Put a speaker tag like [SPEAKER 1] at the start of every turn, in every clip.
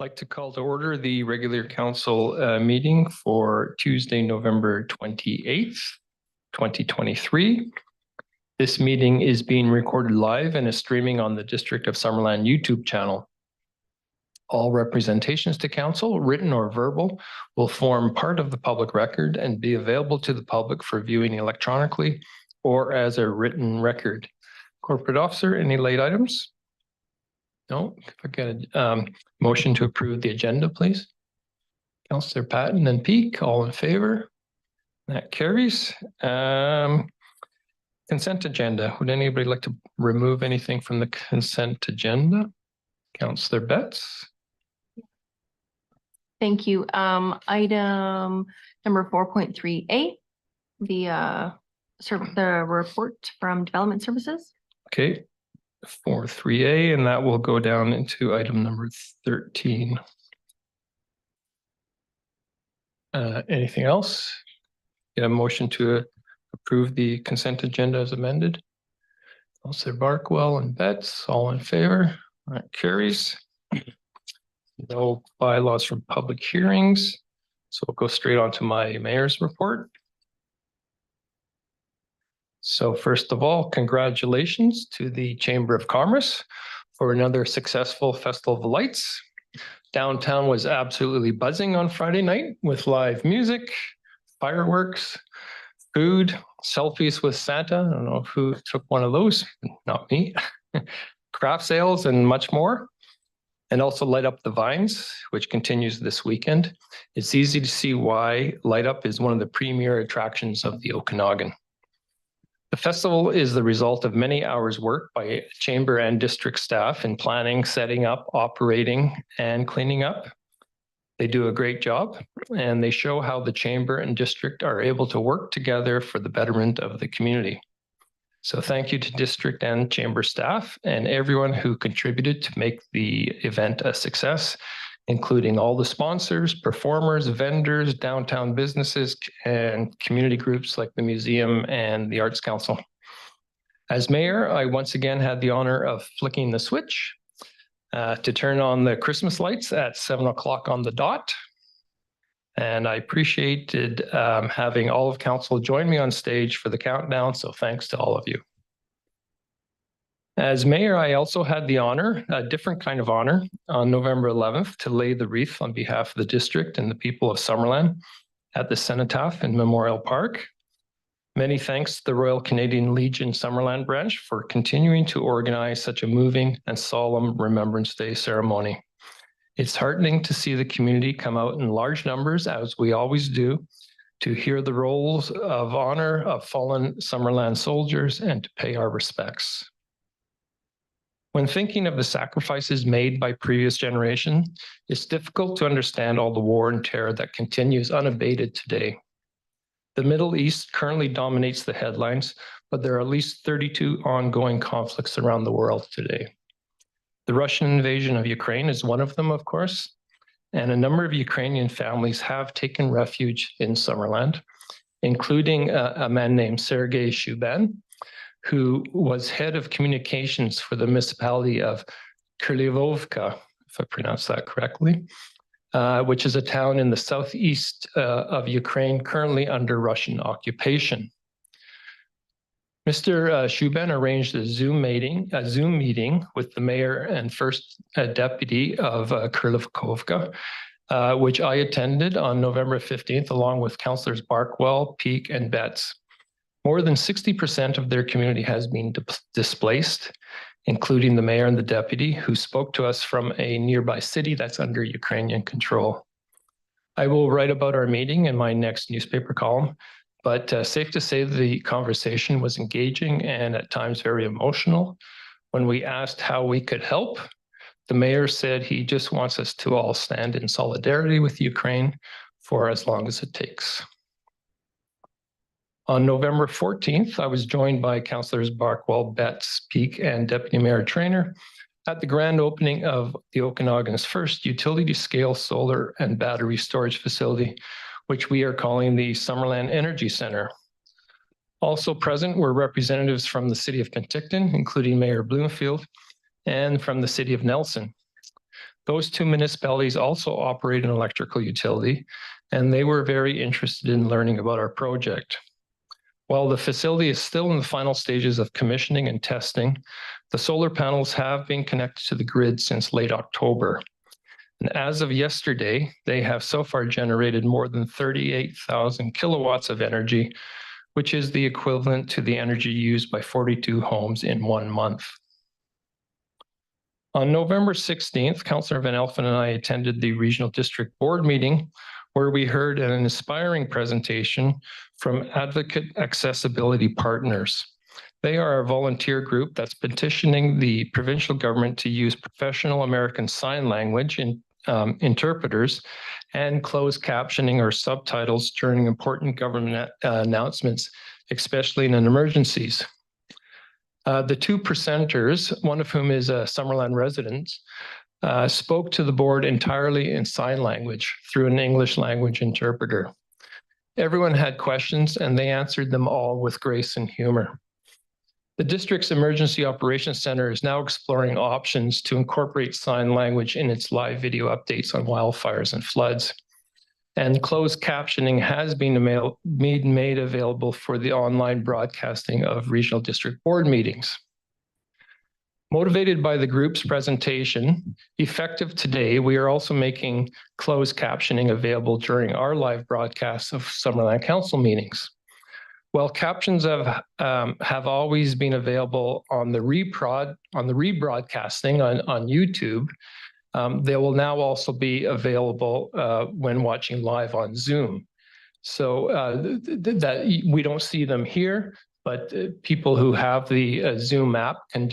[SPEAKER 1] Like to call to order the regular council meeting for Tuesday, November 28th, 2023. This meeting is being recorded live and is streaming on the District of Summerland YouTube channel. All representations to council, written or verbal, will form part of the public record and be available to the public for viewing electronically or as a written record. Corporate officer, any late items? No, if I get a motion to approve the agenda, please. Councillor Patton and Peak, all in favor? That carries. Consent agenda. Would anybody like to remove anything from the consent agenda? Councillor Betts.
[SPEAKER 2] Thank you. Item number 4.3A, the report from Development Services.
[SPEAKER 1] Okay. 4.3A, and that will go down into item number 13. Anything else? Get a motion to approve the consent agenda as amended. Councillor Barkwell and Betts, all in favor? That carries. No bylaws from public hearings. So we'll go straight on to my mayor's report. So first of all, congratulations to the Chamber of Commerce for another successful Festival of Lights. Downtown was absolutely buzzing on Friday night with live music, fireworks, food, selfies with Santa. I don't know who took one of those, not me. Craft sales and much more. And also Light Up the Vines, which continues this weekend. It's easy to see why Light Up is one of the premier attractions of the Okanagan. The festival is the result of many hours work by chamber and district staff in planning, setting up, operating, and cleaning up. They do a great job, and they show how the chamber and district are able to work together for the betterment of the community. So thank you to district and chamber staff and everyone who contributed to make the event a success, including all the sponsors, performers, vendors, downtown businesses, and community groups like the museum and the Arts Council. As mayor, I once again had the honor of flicking the switch to turn on the Christmas lights at 7 o'clock on the dot. And I appreciated having all of council join me on stage for the countdown. So thanks to all of you. As mayor, I also had the honor, a different kind of honor, on November 11th to lay the wreath on behalf of the district and the people of Summerland at the Cenotaph in Memorial Park. Many thanks to the Royal Canadian Legion Summerland branch for continuing to organize such a moving and solemn Remembrance Day ceremony. It's heartening to see the community come out in large numbers, as we always do, to hear the rolls of honor of fallen Summerland soldiers and to pay our respects. When thinking of the sacrifices made by previous generations, it's difficult to understand all the war and terror that continues unabated today. The Middle East currently dominates the headlines, but there are at least 32 ongoing conflicts around the world today. The Russian invasion of Ukraine is one of them, of course, and a number of Ukrainian families have taken refuge in Summerland, including a man named Sergei Shuban, who was head of communications for the municipality of Krylovka, if I pronounce that correctly, which is a town in the southeast of Ukraine currently under Russian occupation. Mr. Shuban arranged a Zoom meeting with the mayor and first deputy of Krylovka, which I attended on November 15th, along with councillors Barkwell, Peak, and Betts. More than 60% of their community has been displaced, including the mayor and the deputy, who spoke to us from a nearby city that's under Ukrainian control. I will write about our meeting in my next newspaper column, but safe to say the conversation was engaging and at times very emotional. When we asked how we could help, the mayor said he just wants us to all stand in solidarity with Ukraine for as long as it takes. On November 14th, I was joined by councillors Barkwell, Betts, Peak, and Deputy Mayor Traynor at the grand opening of the Okanagan's first utility-scale solar and battery storage facility, which we are calling the Summerland Energy Center. Also present were representatives from the City of Penticton, including Mayor Bloomfield, and from the City of Nelson. Those two municipalities also operate an electrical utility, and they were very interested in learning about our project. While the facility is still in the final stages of commissioning and testing, the solar panels have been connected to the grid since late October. And as of yesterday, they have so far generated more than 38,000 kilowatts of energy, which is the equivalent to the energy used by 42 homes in 1 month. On November 16th, Councillor Van Elfen and I attended the Regional District Board meeting, where we heard an inspiring presentation from Advocate Accessibility Partners. They are a volunteer group that's petitioning the provincial government to use professional American Sign Language interpreters and closed captioning or subtitles during important government announcements, especially in emergencies. The two presenters, one of whom is a Summerland resident, spoke to the board entirely in sign language through an English language interpreter. Everyone had questions and they answered them all with grace and humor. The district's Emergency Operations Center is now exploring options to incorporate sign language in its live video updates on wildfires and floods. And closed captioning has been made available for the online broadcasting of regional district board meetings. Motivated by the group's presentation, effective today, we are also making closed captioning available during our live broadcasts of Summerland Council meetings. While captions have always been available on the rebroadcasting on YouTube, they will now also be available when watching live on Zoom. So that we don't see them here, but people who have the Zoom app can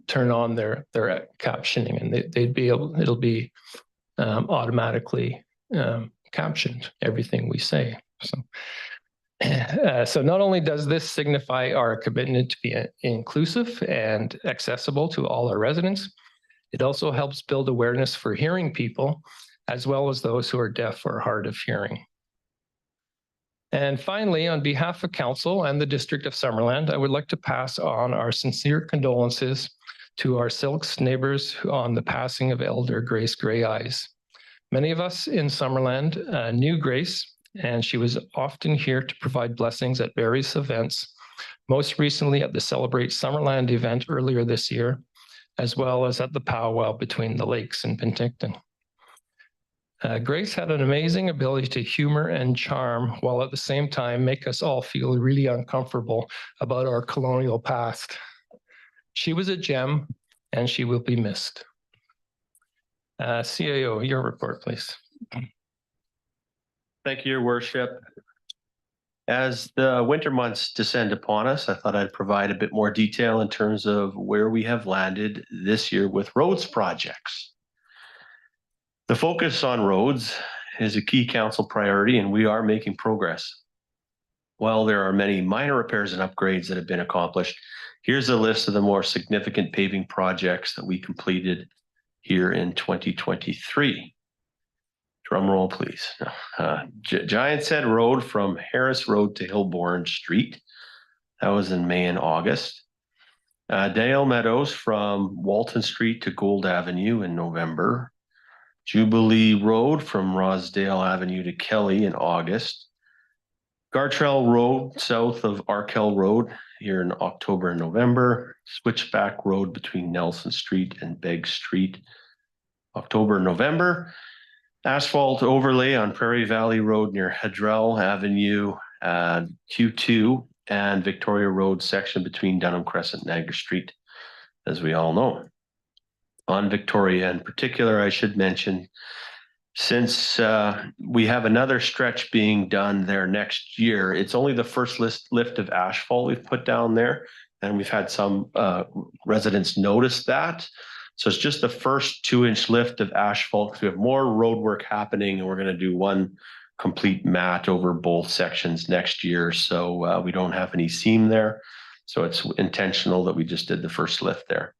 [SPEAKER 1] turn on their captioning, and they'd be able. It'll be automatically captioned, everything we say. So not only does this signify our commitment to be inclusive and accessible to all our residents, it also helps build awareness for hearing people, as well as those who are deaf or hard of hearing. And finally, on behalf of Council and the District of Summerland, I would like to pass on our sincere condolences to our Silks neighbors on the passing of Elder Grace Grey Eyes. Many of us in Summerland knew Grace, and she was often here to provide blessings at various events, most recently at the Celebrate Summerland event earlier this year, as well as at the powwow between the lakes in Penticton. Grace had an amazing ability to humor and charm, while at the same time make us all feel really uncomfortable about our colonial past. She was a gem, and she will be missed. CAO, your report, please.
[SPEAKER 3] Thank you, Your Worship. As the winter months descend upon us, I thought I'd provide a bit more detail in terms of where we have landed this year with roads projects. The focus on roads is a key council priority, and we are making progress. While there are many minor repairs and upgrades that have been accomplished, here's a list of the more significant paving projects that we completed here in 2023. Drum roll, please. Giants Head Road from Harris Road to Hillbourne Street. That was in May and August. Dale Meadows from Walton Street to Gold Avenue in November. Jubilee Road from Rosedale Avenue to Kelly in August. Gartrell Road south of Arkell Road here in October and November. Switchback Road between Nelson Street and Begg Street, October and November. Asphalt overlay on Prairie Valley Road near Hedrell Avenue, Q2, and Victoria Road section between Dunham Crescent and Niagara Street, as we all know. On Victoria in particular, I should mention, since we have another stretch being done there next year, it's only the first lift of asphalt we've put down there, and we've had some residents notice that. So it's just the first 2-inch lift of asphalt, because we have more road work happening, and we're going to do one complete mat over both sections next year. So we don't have any seam there. So it's intentional that we just did the first lift there.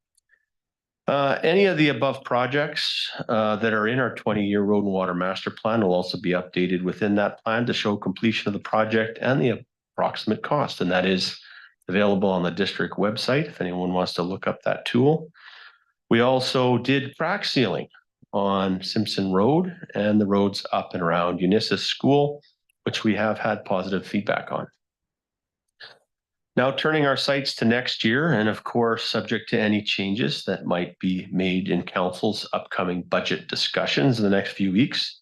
[SPEAKER 3] Any of the above projects that are in our 20-year road and water master plan will also be updated within that plan to show completion of the project and the approximate cost. And that is available on the district website if anyone wants to look up that tool. We also did crack sealing on Simpson Road and the roads up and around Unisys School, which we have had positive feedback on. Now turning our sights to next year, and of course, subject to any changes that might be made in council's upcoming budget discussions in the next few weeks,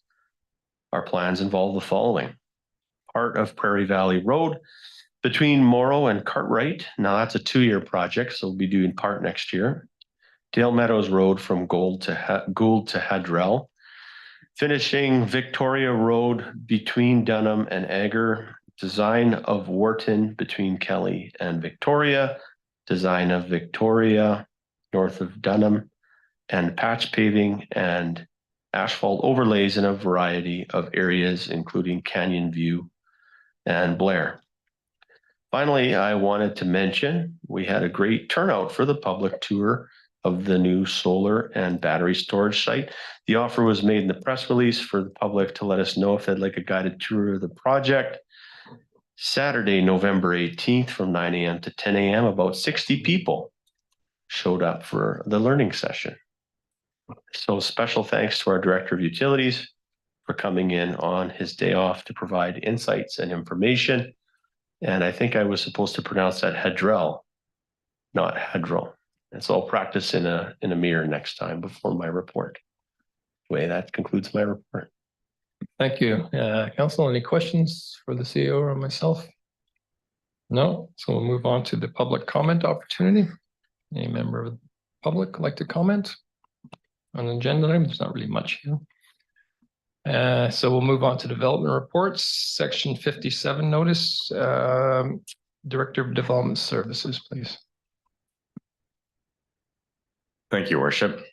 [SPEAKER 3] our plans involve the following. Part of Prairie Valley Road between Morrow and Cartwright. Now that's a 2-year project, so we'll be doing part next year. Dale Meadows Road from Gould to Hadrell. Finishing Victoria Road between Dunham and Agar. Design of Wharton between Kelly and Victoria. Design of Victoria north of Dunham. And patch paving and asphalt overlays in a variety of areas, including Canyon View and Blair. Finally, I wanted to mention we had a great turnout for the public tour of the new solar and battery storage site. The offer was made in the press release for the public to let us know if they'd like a guided tour of the project. Saturday, November 18th from 9 a.m. to 10 a.m. About 60 people showed up for the learning session. So special thanks to our Director of Utilities for coming in on his day off to provide insights and information. And I think I was supposed to pronounce that Hadrell, not Hadrell. And so I'll practice in a mirror next time before my report. Anyway, that concludes my report.
[SPEAKER 1] Thank you. Council, any questions for the CEO or myself? No, so we'll move on to the public comment opportunity. Any member of the public like to comment on the agenda item? There's not really much here. So we'll move on to development reports, section 57 notice. Director of Development Services, please.
[SPEAKER 4] Thank you, Worship.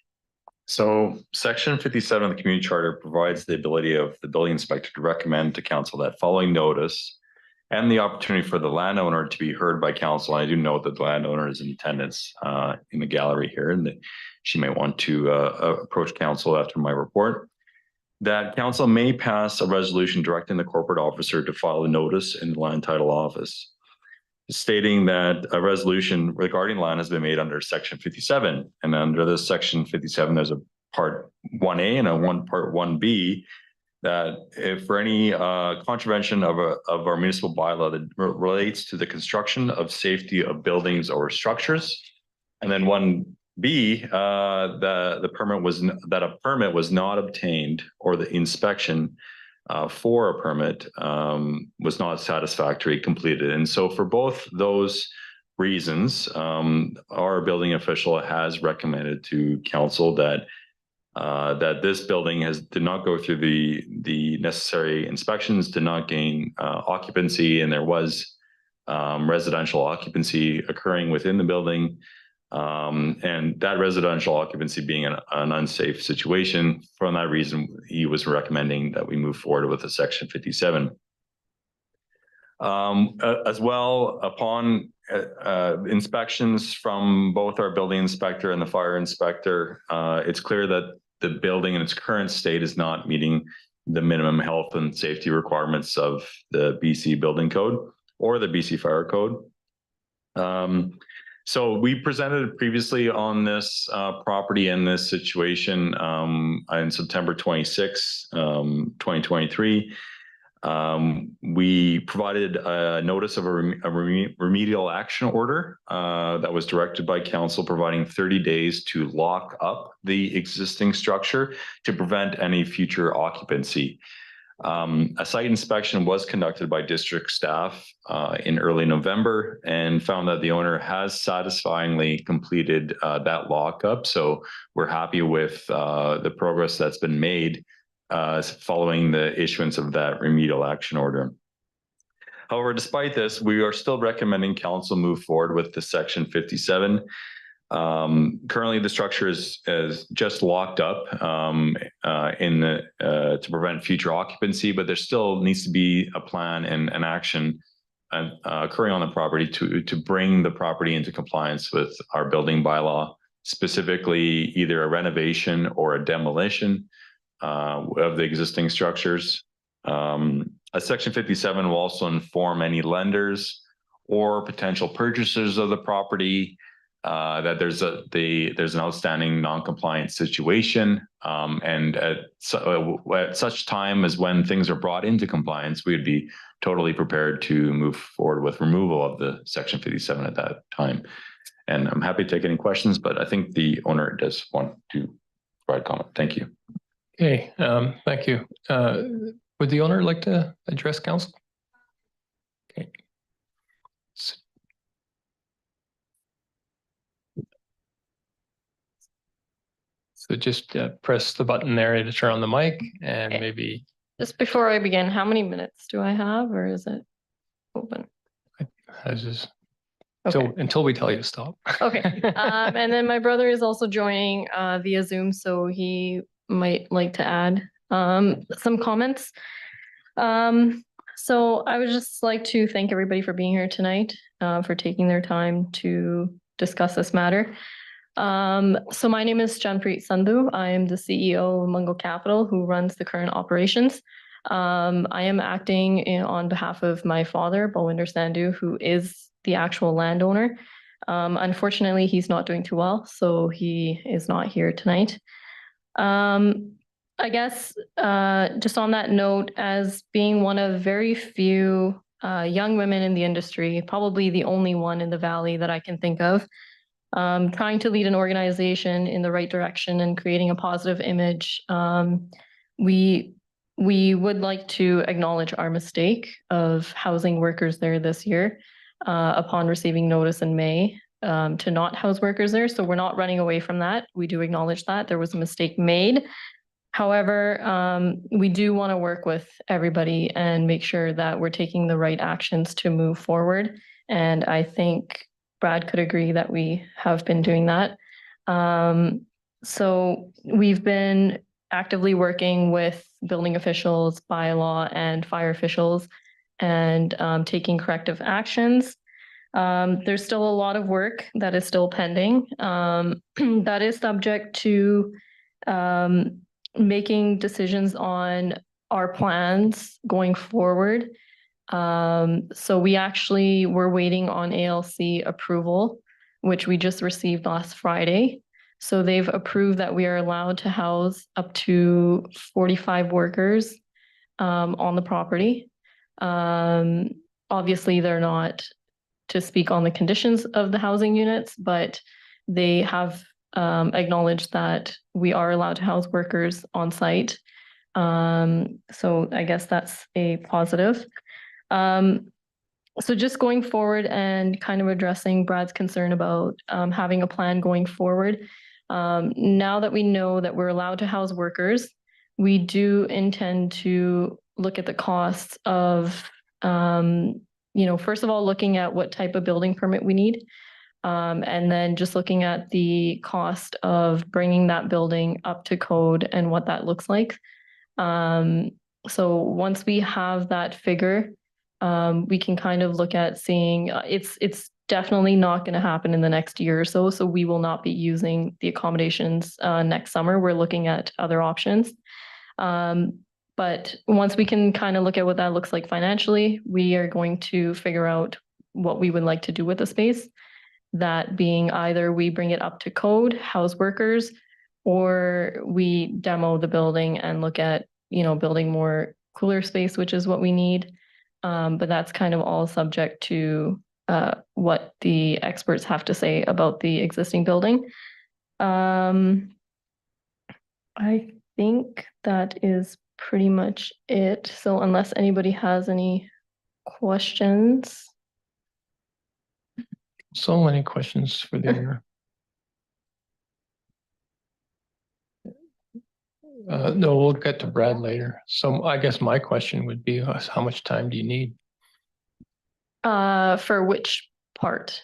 [SPEAKER 4] So section 57 of the community charter provides the ability of the building inspector to recommend to council that following notice and the opportunity for the landowner to be heard by council. I do note that the landowner is in attendance in the gallery here, and that she may want to approach council after my report. That council may pass a resolution directing the corporate officer to file a notice in the land title office, stating that a resolution regarding land has been made under section 57. And under this section 57, there's a part 1A and a part 1B that if for any contravention of our municipal bylaw that relates to the construction of safety of buildings or structures. And then 1B, the permit was that a permit was not obtained, or the inspection for a permit was not satisfactorily completed. And so for both those reasons, our building official has recommended to council that this building did not go through the necessary inspections, did not gain occupancy, and there was residential occupancy occurring within the building. And that residential occupancy being an unsafe situation. For that reason, he was recommending that we move forward with the section 57. As well, upon inspections from both our building inspector and the fire inspector, it's clear that the building in its current state is not meeting the minimum health and safety requirements of the BC Building Code or the BC Fire Code. So we presented previously on this property in this situation in September 26, 2023. We provided a notice of a remedial action order that was directed by council, providing 30 days to lock up the existing structure to prevent any future occupancy. A site inspection was conducted by district staff in early November and found that the owner has satisfyingly completed that lockup. So we're happy with the progress that's been made following the issuance of that remedial action order. However, despite this, we are still recommending council move forward with the section 57. Currently, the structure is just locked up to prevent future occupancy, but there still needs to be a plan and an action occurring on the property to bring the property into compliance with our building bylaw, specifically either a renovation or a demolition of the existing structures. A section 57 will also inform any lenders or potential purchasers of the property that there's an outstanding non-compliant situation, and at such time as when things are brought into compliance, we would be totally prepared to move forward with removal of the Section 57 at that time. And I'm happy to take any questions, but I think the owner does want to provide comment. Thank you.
[SPEAKER 1] Okay, thank you. Would the owner like to address council? Okay. So just press the button there to turn on the mic and
[SPEAKER 5] Okay.
[SPEAKER 1] maybe.
[SPEAKER 5] Just before I begin, how many minutes do I have, or is it open?
[SPEAKER 1] Until we tell you to stop.
[SPEAKER 5] Okay. And then my brother is also joining via Zoom, so he might like to add some comments. So I would just like to thank everybody for being here tonight, for taking their time to discuss this matter. So my name is Janpreet Sandhu. I am the CEO of Mungo Capital, who runs the current operations. I am acting on behalf of my father, Balwinder Sandhu, who is the actual landowner. Unfortunately, he's not doing too well, so he is not here tonight. I guess just on that note, as being one of very few young women in the industry, probably the only one in the Valley that I can think of, trying to lead an organization in the right direction and creating a positive image, we would like to acknowledge our mistake of housing workers there this year upon receiving notice in May to not house workers there. So we're not running away from that. We do acknowledge that there was a mistake made. However, we do want to work with everybody and make sure that we're taking the right actions to move forward. And I think Brad could agree that we have been doing that. So we've been actively working with building officials, bylaw, and fire officials, and taking corrective actions. There's still a lot of work that is still pending. That is subject to making decisions on our plans going forward. So we actually were waiting on ALC approval, which we just received last Friday. So they've approved that we are allowed to house up to 45 workers on the property. Obviously, they're not to speak on the conditions of the housing units, but they have acknowledged that we are allowed to house workers on site. So I guess that's a positive. So just going forward and kind of addressing Brad's concern about having a plan going forward. Now that we know that we're allowed to house workers, we do intend to look at the costs of, first of all, looking at what type of building permit we need. And then just looking at the cost of bringing that building up to code and what that looks like. So once we have that figure, we can kind of look at seeing it's definitely not going to happen in the next year or so. So we will not be using the accommodations next summer. We're looking at other options. But once we can kind of look at what that looks like financially, we are going to figure out what we would like to do with the space. That being either we bring it up to code, house workers, or we demo the building and look at, building more cooler space, which is what we need. But that's kind of all subject to what the experts have to say about the existing building. I think that is pretty much it. So unless anybody has any questions.
[SPEAKER 1] So many questions for the owner. No, we'll get to Brad later. So I guess my question would be, how much time do you need?
[SPEAKER 5] For which part?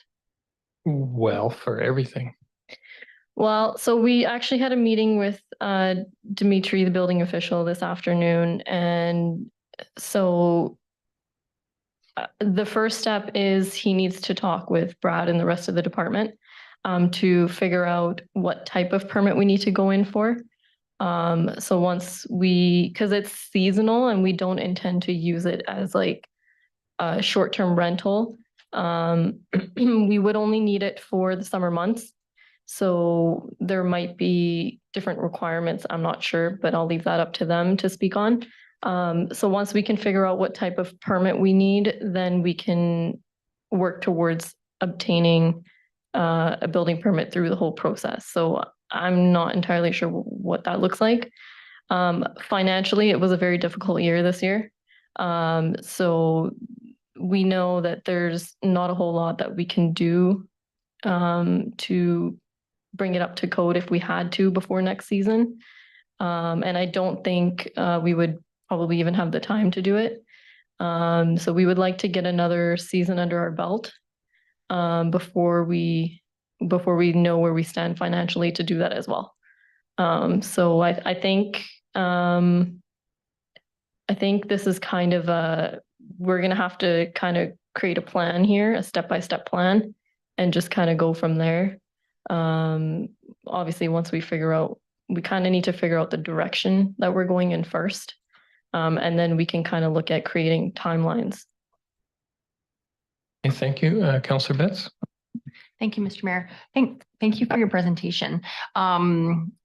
[SPEAKER 1] Well, for everything.
[SPEAKER 5] Well, so we actually had a meeting with Dimitri, the building official, this afternoon. And so the first step is he needs to talk with Brad and the rest of the department to figure out what type of permit we need to go in for. So once because it's seasonal and we don't intend to use it as like a short-term rental. We would only need it for the summer months. So there might be different requirements. I'm not sure, but I'll leave that up to them to speak on. So once we can figure out what type of permit we need, then we can work towards obtaining a building permit through the whole process. So I'm not entirely sure what that looks like. Financially, it was a very difficult year this year. So we know that there's not a whole lot that we can do to bring it up to code if we had to before next season. And I don't think we would probably even have the time to do it. So we would like to get another season under our belt before we know where we stand financially to do that as well. So I think this is kind of we're gonna have to kind of create a plan here, a step-by-step plan, and just kind of go from there. Obviously, once we kind of need to figure out the direction that we're going in first. And then we can kind of look at creating timelines.
[SPEAKER 1] Okay, thank you. Councillor Betts?
[SPEAKER 2] Thank you, Mr. Mayor. Thank you for your presentation.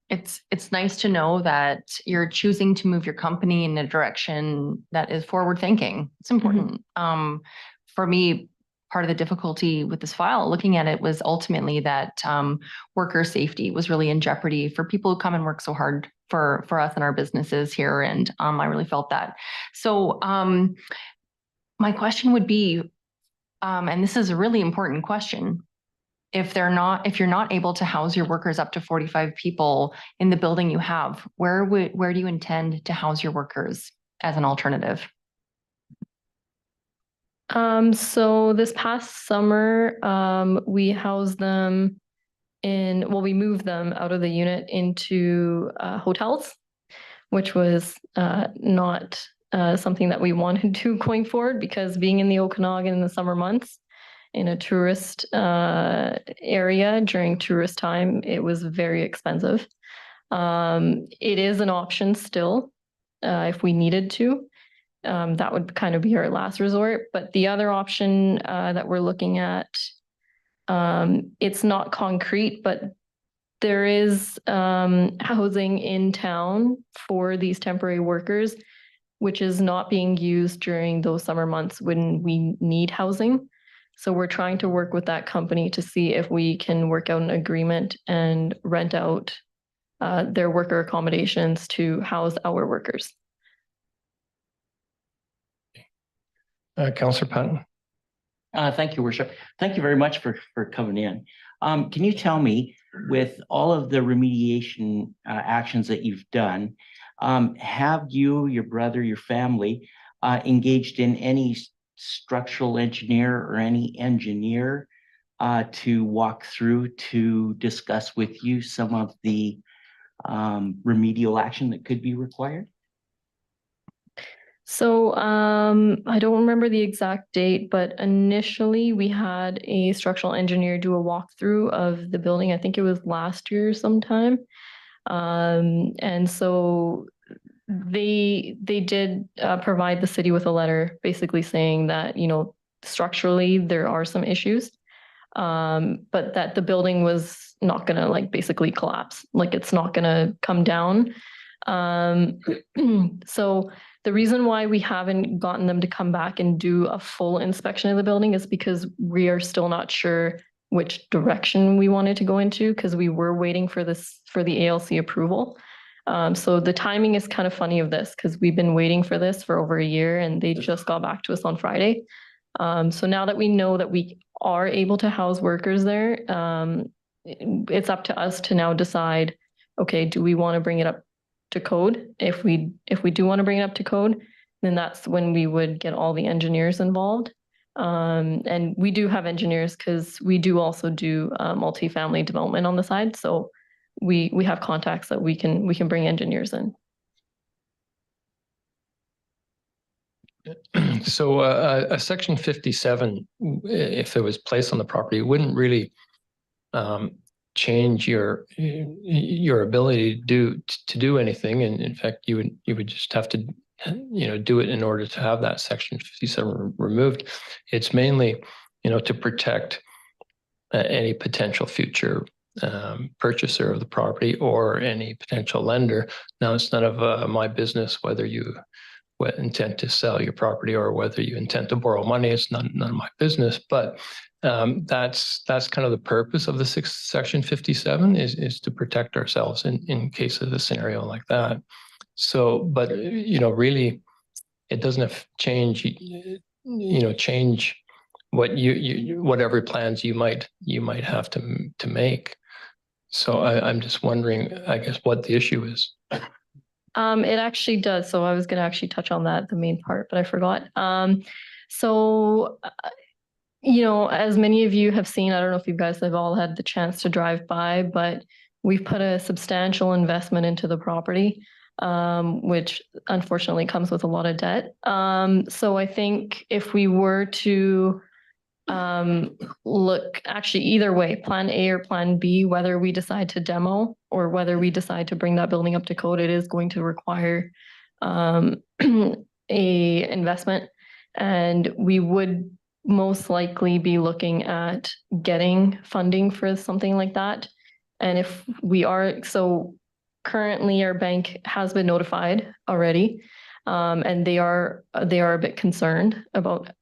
[SPEAKER 2] It's nice to know that you're choosing to move your company in a direction that is forward thinking. It's important. For me, part of the difficulty with this file, looking at it, was ultimately that worker safety was really in jeopardy for people who come and work so hard for us and our businesses here. And I really felt that. So my question would be, and this is a really important question, if you're not able to house your workers up to 45 people in the building you have, where do you intend to house your workers as an alternative?
[SPEAKER 5] So this past summer, we housed them we moved them out of the unit into hotels, which was not something that we wanted to going forward, because being in the Okanagan in the summer months, in a tourist area during tourist time, it was very expensive. It is an option still, if we needed to. That would kind of be our last resort. But the other option that we're looking at, it's not concrete, but there is housing in town for these temporary workers, which is not being used during those summer months when we need housing. So we're trying to work with that company to see if we can work out an agreement and rent out their worker accommodations to house our workers.
[SPEAKER 1] Councillor Patton?
[SPEAKER 6] Thank you, Worship. Thank you very much for coming in. Can you tell me, with all of the remediation actions that you've done, have you, your brother, your family engaged in any structural engineer or any engineer to walk through to discuss with you some of the remedial action that could be required?
[SPEAKER 5] So I don't remember the exact date, but initially we had a structural engineer do a walkthrough of the building. I think it was last year sometime. And so they did provide the city with a letter basically saying that, structurally there are some issues, but that the building was not going to basically collapse. It's not going to come down. So the reason why we haven't gotten them to come back and do a full inspection of the building is because we are still not sure which direction we wanted to go into, because we were waiting for the ALC approval. So the timing is kind of funny of this, because we've been waiting for this for over a year and they just got back to us on Friday. So now that we know that we are able to house workers there, it's up to us to now decide, okay, do we want to bring it up to code? If we do want to bring it up to code, then that's when we would get all the engineers involved. And we do have engineers because we do also do multifamily development on the side. So we have contacts that we can bring engineers in.
[SPEAKER 1] So a section 57, if it was placed on the property, wouldn't really change your ability to do anything. And in fact, you would just have to do it in order to have that section 57 removed. It's mainly to protect any potential future purchaser of the property or any potential lender. Now, it's none of my business whether you intend to sell your property or whether you intend to borrow money. It's none of my business. But that's kind of the purpose of the Section 57 is to protect ourselves in case of a scenario like that. So, but really, it doesn't change. Change what whatever plans you might have to make. So I'm just wondering, I guess, what the issue is.
[SPEAKER 5] It actually does. So I was going to actually touch on that, the main part, but I forgot. So, as many of you have seen, I don't know if you guys have all had the chance to drive by, but we've put a substantial investment into the property, which unfortunately comes with a lot of debt. So I think if we were to look actually either way, plan A or plan B, whether we decide to demo or whether we decide to bring that building up to code, it is going to require a investment, and we would most likely be looking at getting funding for something like that. And if we are, so currently our bank has been notified already, and they are a bit concerned about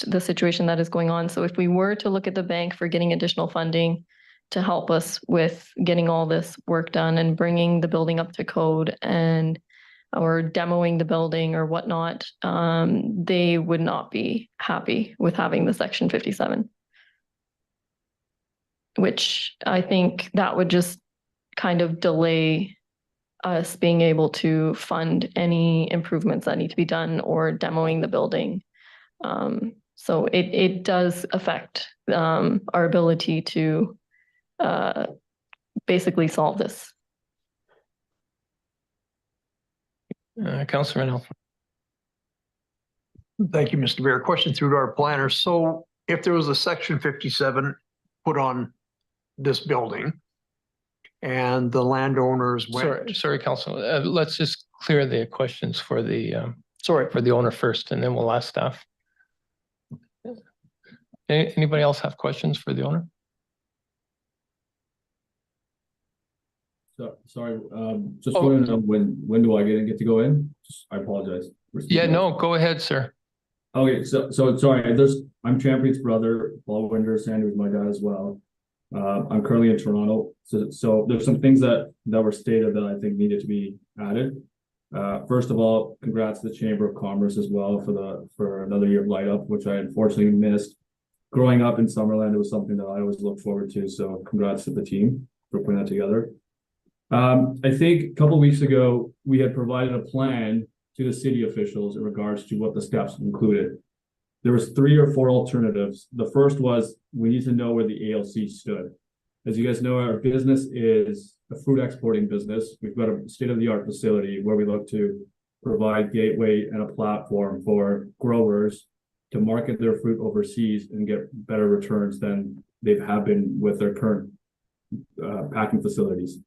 [SPEAKER 5] the situation that is going on. So if we were to look at the bank for getting additional funding to help us with getting all this work done and bringing the building up to code and or demoing the building or whatnot, they would not be happy with having the Section 57, which I think that would just kind of delay us being able to fund any improvements that need to be done or demoing the building. So it does affect our ability to basically solve this.
[SPEAKER 1] Councilor Reynolds.
[SPEAKER 7] Thank you, Mr. Mayor. Question through to our planner. So if there was a Section 57 put on this building and the landowners went...
[SPEAKER 1] Sorry, Councilor. Let's just clear the questions for the owner first, and then we'll ask staff. Anybody else have questions for the owner?
[SPEAKER 8] So, sorry, just want to know when do I get to go in? I apologize.
[SPEAKER 1] Yeah, no, go ahead, sir.
[SPEAKER 8] Okay, so sorry. I'm Champion's brother, Paul Winder. Sandy was my dad as well. I'm currently in Toronto, so there's some things that were stated that I think needed to be added. First of all, congrats to the Chamber of Commerce as well for another year of light up, which I unfortunately missed. Growing up in Summerland, it was something that I always looked forward to. So congrats to the team for putting that together. I think a couple of weeks ago, we had provided a plan to the city officials in regards to what the steps included. There was 3 or 4 alternatives. The first was we need to know where the ALC stood. As you guys know, our business is a fruit exporting business. We've got a state-of-the-art facility where we look to provide gateway and a platform for growers to market their fruit overseas and get better returns than they have been with their current packing facilities.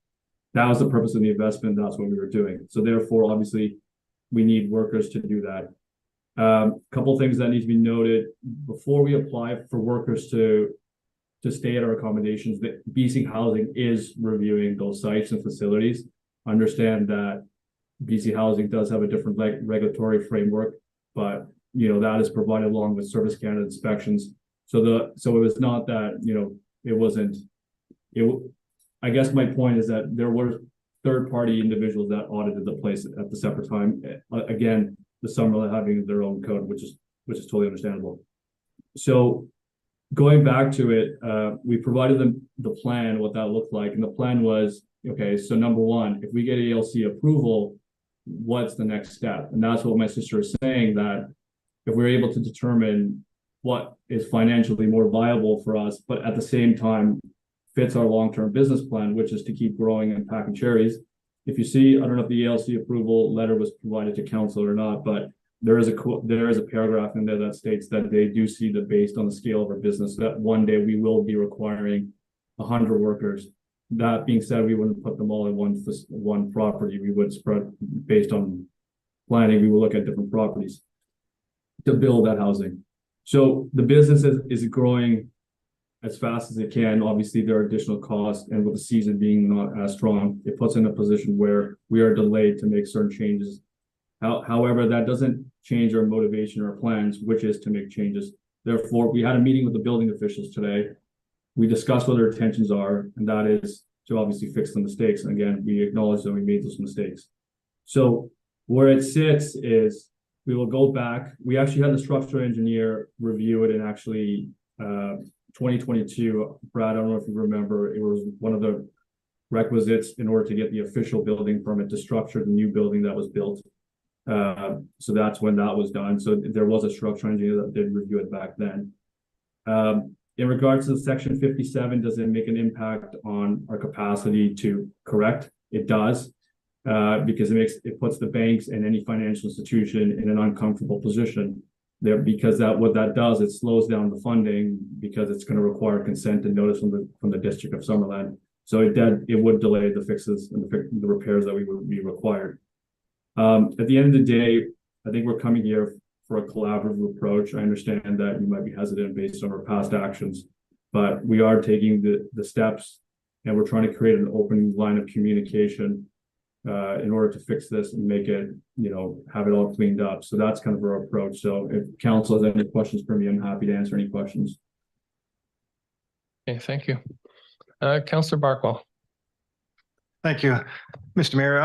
[SPEAKER 8] That was the purpose of the investment. That's what we were doing. So therefore, obviously, we need workers to do that. Couple of things that need to be noted before we apply for workers to stay at our accommodations. That BC Housing is reviewing those sites and facilities. Understand that BC Housing does have a different regulatory framework, but that is provided along with Service Canada inspections. So it was not that it wasn't. I guess my point is that there were third-party individuals that audited the place at the separate time. Again, the Summerland having their own code, which is totally understandable. So going back to it, we provided them the plan, what that looked like, and the plan was, okay, so number one, if we get ALC approval, what's the next step? And that's what my sister is saying, that if we're able to determine what is financially more viable for us, but at the same time fits our long-term business plan, which is to keep growing and packing cherries. If you see, I don't know if the ALC approval letter was provided to council or not, but there is a paragraph in there that states that they do see that based on the scale of our business, that one day we will be requiring 100 workers. That being said, we wouldn't put them all in one property. We would spread based on planning. We will look at different properties to build that housing. So the business is growing as fast as it can. Obviously, there are additional costs, and with the season being not as strong, it puts in a position where we are delayed to make certain changes. However, that doesn't change our motivation or plans, which is to make changes. Therefore, we had a meeting with the building officials today. We discussed what their intentions are, and that is to obviously fix the mistakes. And again, we acknowledge that we made those mistakes. So where it sits is we will go back. We actually had the structural engineer review it in actually 2022. Brad, I don't know if you remember, it was one of the requisites in order to get the official building permit to structure the new building that was built. So that's when that was done. So there was a structural engineer that did review it back then. In regards to the section 57, does it make an impact on our capacity to correct? It does, because it puts the banks and any financial institution in an uncomfortable position there, because what that does, it slows down the funding because it's going to require consent and notice from the District of Summerland. So it would delay the fixes and the repairs that we would be required. At the end of the day, I think we're coming here for a collaborative approach. I understand that you might be hesitant based on our past actions, but we are taking the steps, and we're trying to create an open line of communication in order to fix this and make it, have it all cleaned up. So that's kind of our approach. So if council has any questions for me, I'm happy to answer any questions.
[SPEAKER 1] Okay, thank you. Councillor Barkwell.
[SPEAKER 9] Thank you, Mr. Mayor.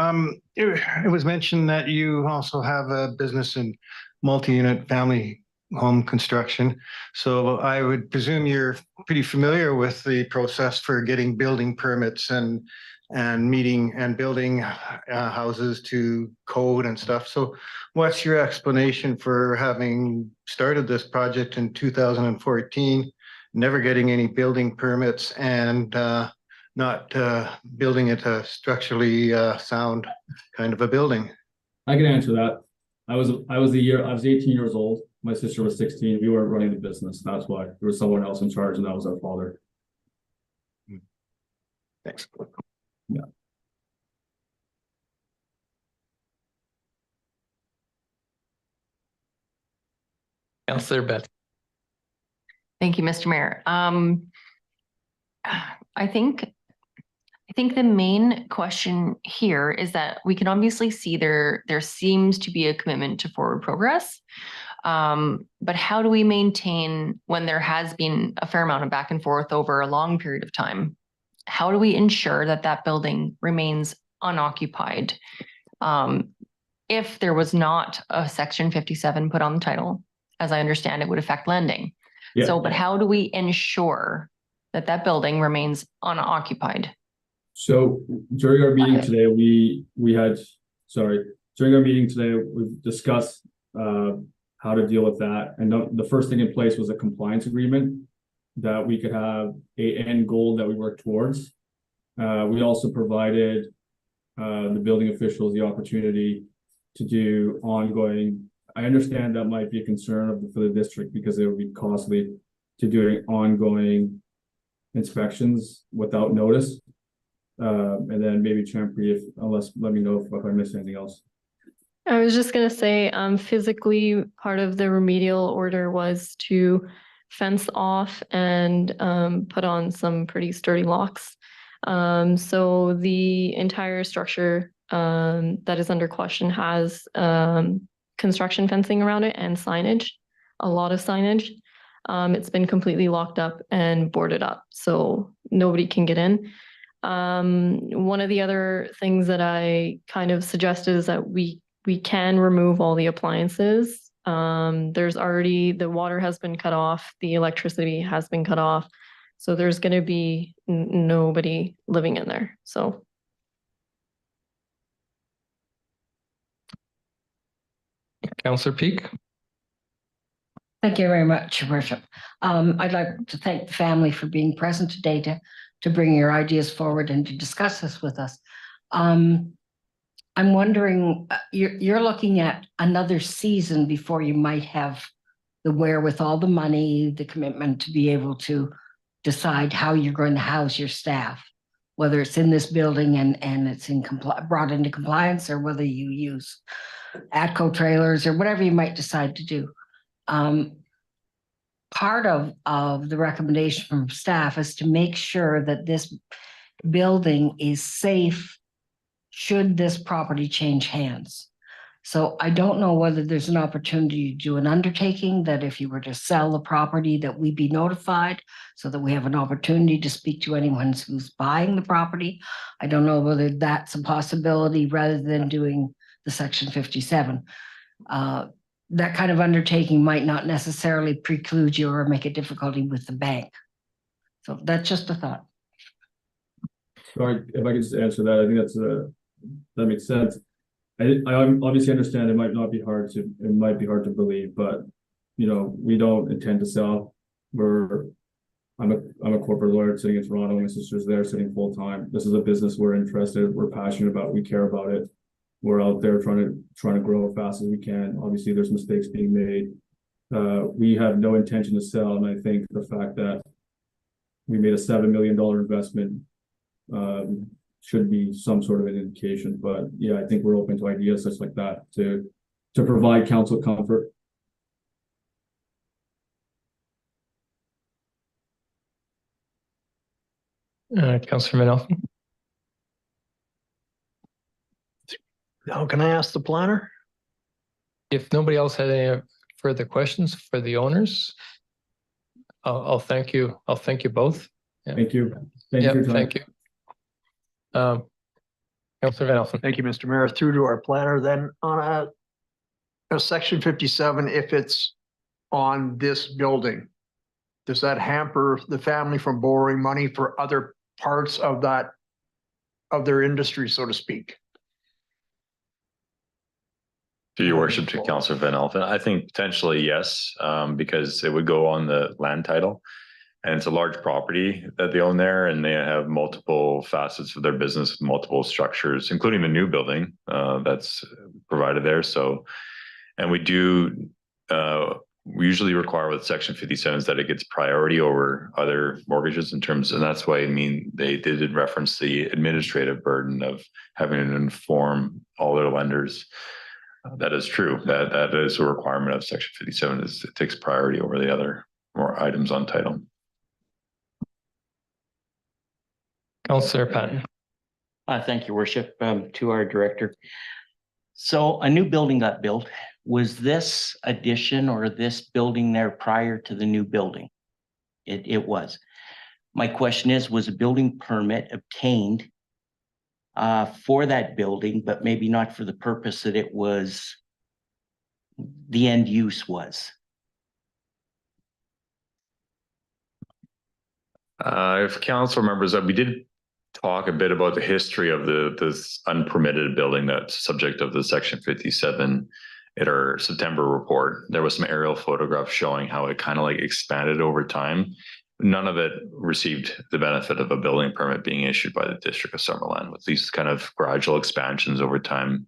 [SPEAKER 9] It was mentioned that you also have a business in multi-unit family home construction. So I would presume you're pretty familiar with the process for getting building permits and meeting and building houses to code and stuff. So what's your explanation for having started this project in 2014, never getting any building permits, and not building it a structurally sound kind of a building?
[SPEAKER 8] I can answer that. I was 18 years old. My sister was 16. We weren't running the business. That's why there was someone else in charge, and that was our father.
[SPEAKER 9] Thanks.
[SPEAKER 8] Yeah.
[SPEAKER 1] Councillor Beth.
[SPEAKER 2] Thank you, Mr. Mayor. I think the main question here is that we can obviously see there seems to be a commitment to forward progress. But how do we maintain when there has been a fair amount of back and forth over a long period of time? How do we ensure that building remains unoccupied? If there was not a section 57 put on the title, as I understand it would affect lending.
[SPEAKER 8] Yeah.
[SPEAKER 2] So, but how do we ensure that building remains unoccupied?
[SPEAKER 8] So during our meeting today, during our meeting today, we've discussed how to deal with that. And the first thing in place was a compliance agreement that we could have a end goal that we work towards. We also provided the building officials the opportunity to do ongoing. I understand that might be a concern for the district because it would be costly to doing ongoing inspections without notice. And then maybe Champri, let me know if I missed anything else.
[SPEAKER 5] I was just going to say, physically, part of the remedial order was to fence off and put on some pretty sturdy locks. So the entire structure that is under question has construction fencing around it and signage, a lot of signage. It's been completely locked up and boarded up, so nobody can get in. One of the other things that I kind of suggested is that we can remove all the appliances. There's already, the water has been cut off, the electricity has been cut off. So there's going to be nobody living in there. So.
[SPEAKER 1] Councillor Peak.
[SPEAKER 10] Thank you very much, Your Worship. I'd like to thank the family for being present today to bring your ideas forward and to discuss this with us. I'm wondering, you're looking at another season before you might have the wherewithal, the money, the commitment to be able to decide how you're going to house your staff, whether it's in this building and it's brought into compliance, or whether you use ATCO trailers or whatever you might decide to do. part of the recommendation from staff is to make sure that this building is safe should this property change hands. So I don't know whether there's an opportunity to do an undertaking that if you were to sell the property, that we be notified so that we have an opportunity to speak to anyone who's buying the property. I don't know whether that's a possibility rather than doing the Section 57. That kind of undertaking might not necessarily preclude you or make a difficulty with the bank. So that's just a thought.
[SPEAKER 8] Sorry, if I could just answer that, I think that makes sense. I obviously understand it might be hard to believe, but you know, we don't intend to sell. I'm a corporate lawyer sitting in Toronto, my sister's there sitting full time. This is a business we're interested, we're passionate about, we care about it. We're out there trying to grow as fast as we can. Obviously, there's mistakes being made. We have no intention to sell, and I think the fact that we made a $7 million investment should be some sort of an indication. But yeah, I think we're open to ideas such like that to provide council comfort.
[SPEAKER 1] Councillor Van Elfen.
[SPEAKER 7] Now, can I ask the planner?
[SPEAKER 1] If nobody else had any further questions for the owners, I'll thank you. I'll thank you both. Yeah.
[SPEAKER 8] Thank you. Thank you for your time.
[SPEAKER 1] Thank you. Councillor Van Elfen.
[SPEAKER 7] Thank you, Mr. Mayor. Through to our planner, then on a Section 57, if it's on this building, does that hamper the family from borrowing money for other parts of their industry, so to speak?
[SPEAKER 4] To your worship, to Councillor Van Elfen, I think potentially yes, because it would go on the land title. And it's a large property that they own there, and they have multiple facets of their business, multiple structures, including the new building that's provided there. So, and we usually require with Section 57 is that it gets priority over other mortgages in terms, and that's why they did reference the administrative burden of having to inform all their lenders. That is true. That is a requirement of Section 57 is it takes priority over the other more items on title.
[SPEAKER 1] Councillor Patton.
[SPEAKER 6] Thank you, Worship, to our director. So a new building got built. Was this addition or this building there prior to the new building? It was. My question is, was a building permit obtained for that building, but maybe not for the purpose that it was, the end use was?
[SPEAKER 4] If council remembers that we did talk a bit about the history of this unpermitted building that's subject of the Section 57 in our September report. There was some aerial photographs showing how it kind of like expanded over time. None of it received the benefit of a building permit being issued by the District of Summerland, with these kind of gradual expansions over time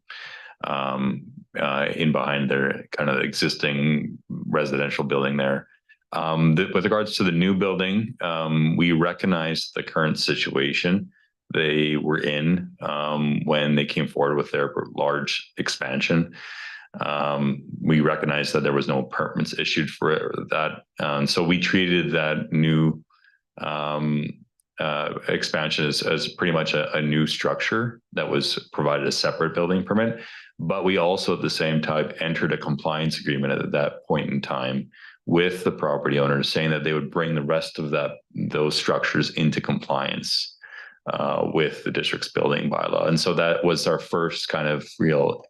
[SPEAKER 4] in behind their kind of existing residential building there. With regards to the new building, we recognize the current situation they were in when they came forward with their large expansion. We recognized that there was no permits issued for that. So we treated that new expansion as pretty much a new structure that was provided a separate building permit. But we also at the same time entered a compliance agreement at that point in time with the property owners, saying that they would bring the rest of those structures into compliance with the district's building bylaw. And so that was our first kind of real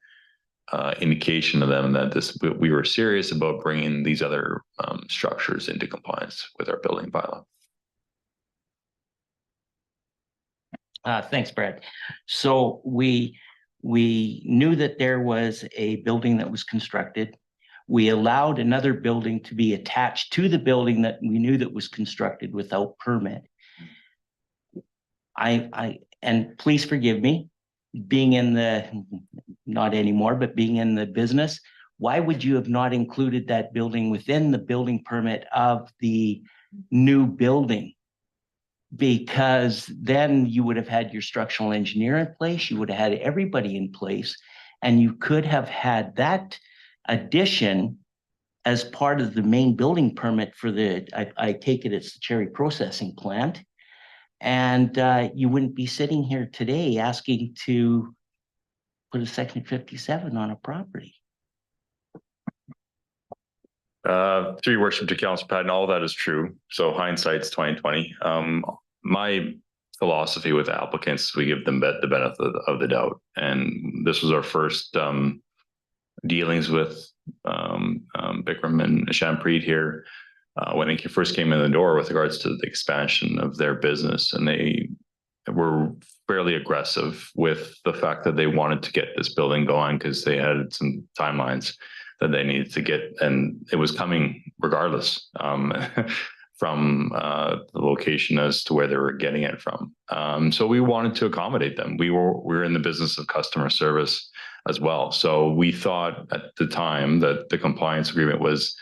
[SPEAKER 4] indication to them that we were serious about bringing these other structures into compliance with our building bylaw.
[SPEAKER 6] Thanks, Brad. So we knew that there was a building that was constructed. We allowed another building to be attached to the building that we knew that was constructed without permit. And please forgive me, being in not anymore, but being in the business, why would you have not included that building within the building permit of the new building? Because then you would have had your structural engineer in place, you would have had everybody in place, and you could have had that addition as part of the main building permit for I take it it's the cherry processing plant. And you wouldn't be sitting here today asking to put a section 57 on a property.
[SPEAKER 4] Through your worship to Council Patton, all of that is true. So hindsight's 2020. My philosophy with applicants, we give them the benefit of the doubt. And this was our first dealings with Bikram and Champreet here when they first came in the door with regards to the expansion of their business. And they were fairly aggressive with the fact that they wanted to get this building going because they had some timelines that they needed to get, and it was coming regardless from the location as to where they were getting it from. So we wanted to accommodate them. We were in the business of customer service as well. So we thought at the time that the compliance agreement was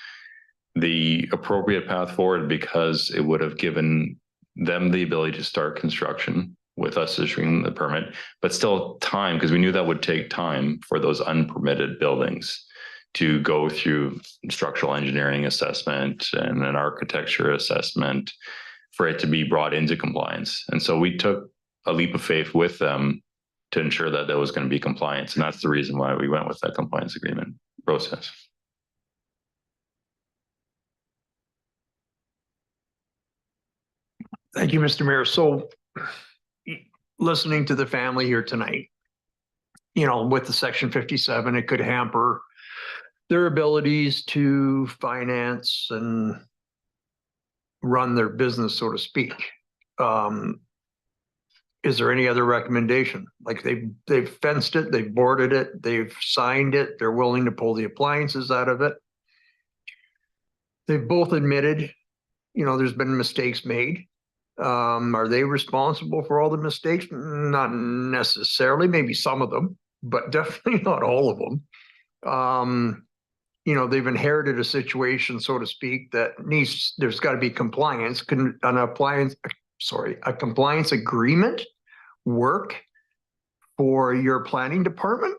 [SPEAKER 4] the appropriate path forward because it would have given them the ability to start construction with us issuing the permit, but still time, because we knew that would take time for those unpermitted buildings to go through structural engineering assessment and an architecture assessment for it to be brought into compliance. And so we took a leap of faith with them to ensure that there was going to be compliance. And that's the reason why we went with that compliance agreement process.
[SPEAKER 7] Thank you, Mr. Mayor. So listening to the family here tonight, you know, with the section 57, it could hamper their abilities to finance and run their business, so to speak. Is there any other recommendation? Like they've fenced it, they've boarded it, they've signed it, they're willing to pull the appliances out of it. They've both admitted, you know, there's been mistakes made. Are they responsible for all the mistakes? Not necessarily, maybe some of them, but definitely not all of them. You know, they've inherited a situation, so to speak, that there's got to be compliance. Can a compliance agreement work for your planning department?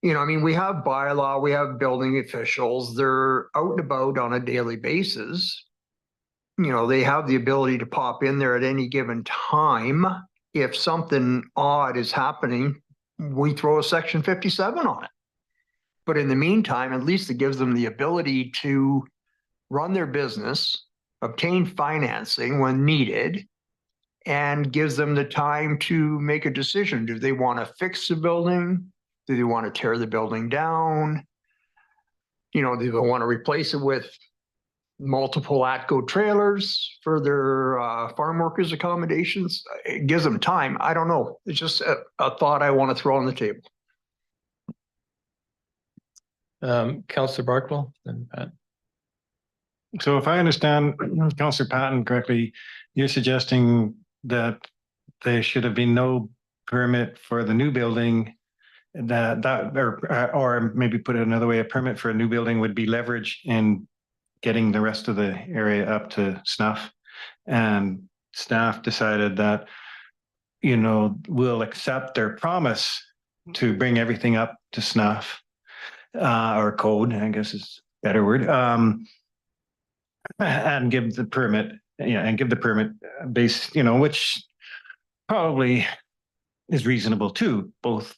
[SPEAKER 7] You know, I mean, we have bylaw, we have building officials, they're out and about on a daily basis. You know, they have the ability to pop in there at any given time. If something odd is happening, we throw a section 57 on it. But in the meantime, at least it gives them the ability to run their business, obtain financing when needed, and gives them the time to make a decision. Do they want to fix the building? Do they want to tear the building down? You know, do they want to replace it with multiple ATCO trailers for their farm workers accommodations? It gives them time. I don't know. It's just a thought I want to throw on the table.
[SPEAKER 1] Councillor Barkwell, then Pat.
[SPEAKER 9] So if I understand Councillor Patton correctly, you're suggesting that there should have been no permit for the new building, or maybe put it another way, a permit for a new building would be leverage in getting the rest of the area up to snuff. And staff decided that, you know, we'll accept their promise to bring everything up to snuff, or code, I guess is a better word, and give the permit, based, you know, which probably is reasonable too. Both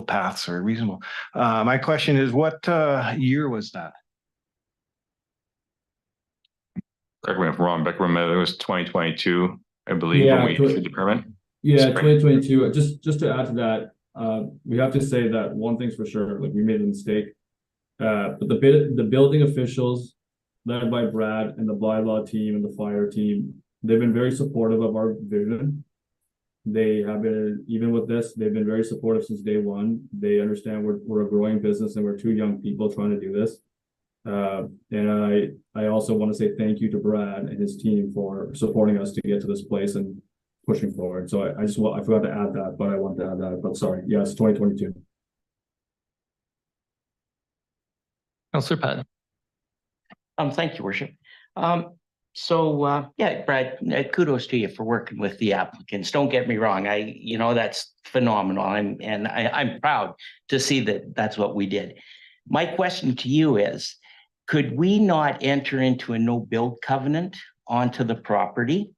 [SPEAKER 9] paths are reasonable. My question is, what year was that?
[SPEAKER 4] Correct me if I'm wrong, Becker, it was 2022, I believe,
[SPEAKER 8] Yeah,
[SPEAKER 4] when we issued the permit.
[SPEAKER 8] Yeah,
[SPEAKER 4] Spring.
[SPEAKER 8] 2022. Just to add to that, we have to say that one thing's for sure, like we made a mistake. But the building officials led by Brad and the bylaw team and the fire team, they've been very supportive of our vision. They have been, even with this, they've been very supportive since day one. They understand we're a growing business and we're two young people trying to do this. And I also want to say thank you to Brad and his team for supporting us to get to this place and pushing forward. So I forgot to add that, but I wanted to add that, but sorry. Yes, 2022.
[SPEAKER 1] Councillor Patton.
[SPEAKER 6] Thank you, Worship. Yeah, Brad, kudos to you for working with the applicants. Don't get me wrong. That's phenomenal. I'm proud to see that that's what we did. My question to you is, could we not enter into a no build covenant onto the property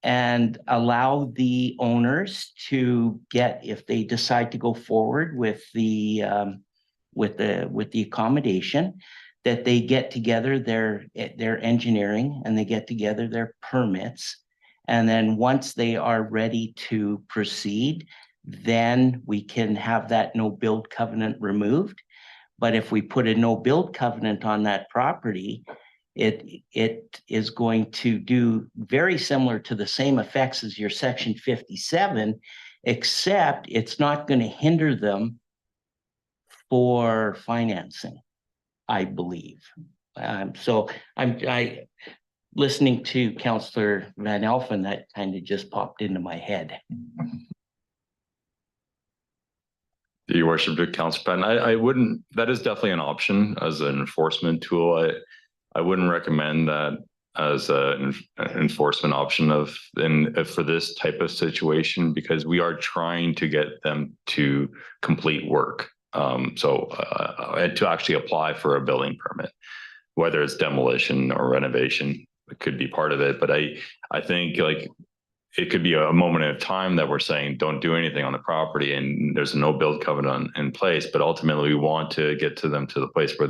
[SPEAKER 6] and allow the owners to get, if they decide to go forward with the accommodation, that they get together their engineering and they get together their permits. And then once they are ready to proceed, then we can have that no build covenant removed. But if we put a no build covenant on that property, it is going to do very similar to the same effects as your section 57, except it's not going to hinder them for financing, I believe. So I listening to Councillor Van Elfen, that kind of just popped into my head.
[SPEAKER 4] Your worship, to Councillor Patton, I wouldn't, that is definitely an option as an enforcement tool. I wouldn't recommend that as an enforcement option for this type of situation, because we are trying to get them to complete work. To actually apply for a building permit, whether it's demolition or renovation, it could be part of it. But I think like it could be a moment of time that we're saying don't do anything on the property and there's a no build covenant in place. But ultimately, we want to get to them to the place where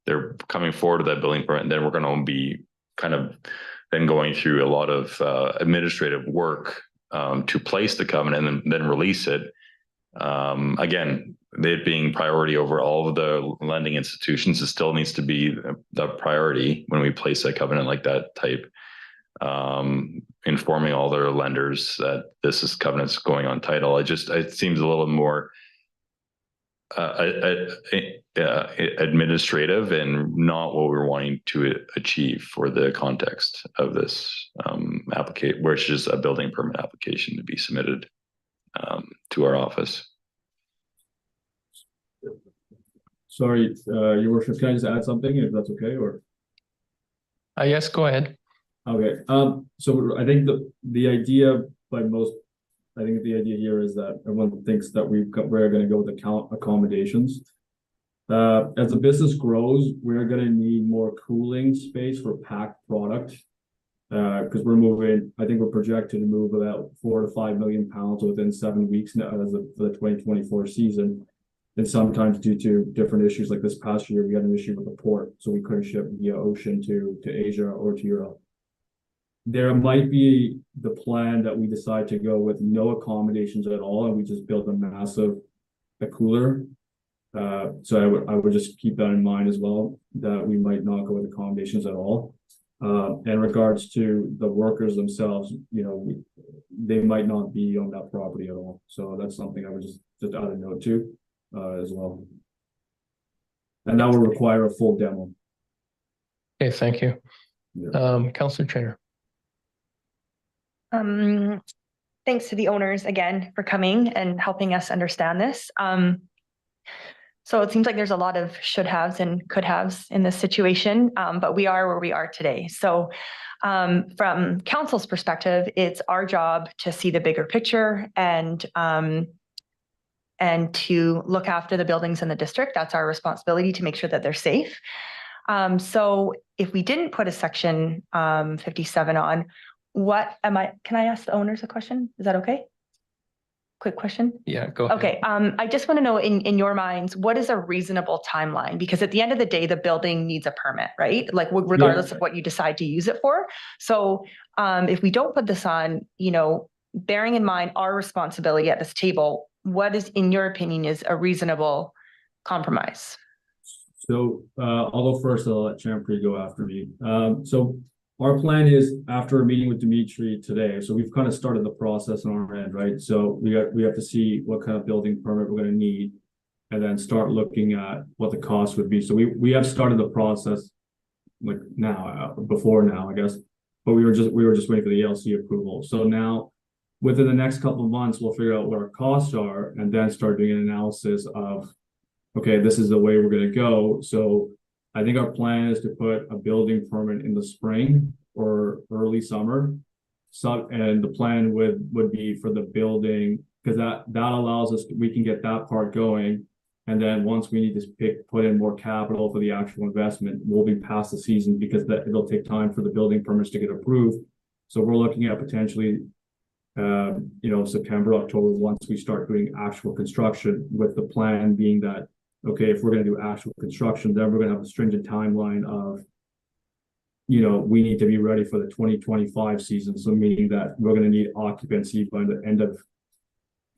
[SPEAKER 4] they're coming forward to that building permit, and then we're going to be kind of then going through a lot of administrative work to place the covenant and then release it. Again, it being priority over all of the lending institutions, it still needs to be the priority when we place a covenant like that type. Informing all their lenders that this is covenants going on title. It seems a little more administrative and not what we're wanting to achieve for the context of this application, which is a building permit application to be submitted to our office.
[SPEAKER 8] Sorry, Your Worship, can I just add something if that's okay, or?
[SPEAKER 1] Yes, go ahead.
[SPEAKER 8] Okay, so I think the idea here is that everyone thinks that we're going to go with accommodations. As the business grows, we're going to need more cooling space for packed product. Because I think we're projected to move about 4 to 5 million pounds within 7 weeks now as of the 2024 season. And sometimes due to different issues, like this past year, we had an issue with the port, so we couldn't ship via ocean to Asia or to Europe. There might be the plan that we decide to go with no accommodations at all, and we just build a cooler. So I would just keep that in mind as well, that we might not go with accommodations at all. In regards to the workers themselves, they might not be on that property at all. So that's something I would just add a note to as well. And that will require a full demo.
[SPEAKER 1] Okay, thank you.
[SPEAKER 8] Yeah.
[SPEAKER 1] Councillor Trainer.
[SPEAKER 11] Thanks to the owners again for coming and helping us understand this. So it seems like there's a lot of should haves and could haves in this situation, but we are where we are today. So from council's perspective, it's our job to see the bigger picture and to look after the buildings in the district. That's our responsibility to make sure that they're safe. So if we didn't put a section 57 on, can I ask the owners a question? Is that okay? Quick question.
[SPEAKER 1] Yeah, go ahead.
[SPEAKER 11] Okay, I just want to know in your minds, what is a reasonable timeline? Because at the end of the day, the building needs a permit, right? Like regardless of what you decide to use it for. So if we don't put this on, bearing in mind our responsibility at this table, what is, in your opinion, is a reasonable compromise?
[SPEAKER 8] So I'll go first. I'll let Champrey go after me. So our plan is, after a meeting with Dimitri today, so we've kind of started the process on our end, right? So we have to see what kind of building permit we're going to need, and then start looking at what the cost would be. So we have started the process like before now, I guess, but we were just waiting for the ELC approval. So now, within the next couple of months, we'll figure out what our costs are, and then start doing an analysis of, okay, this is the way we're going to go. So I think our plan is to put a building permit in the spring or early summer. And the plan would be for the building, because that allows us, we can get that part going. And then once we need to put in more capital for the actual investment, we'll be past the season because it'll take time for the building permits to get approved. So we're looking at potentially, September, October, once we start doing actual construction, with the plan being that, okay, if we're going to do actual construction, then we're going to have a stringent timeline of, we need to be ready for the 2025 season. So meaning that we're going to need occupancy by the end of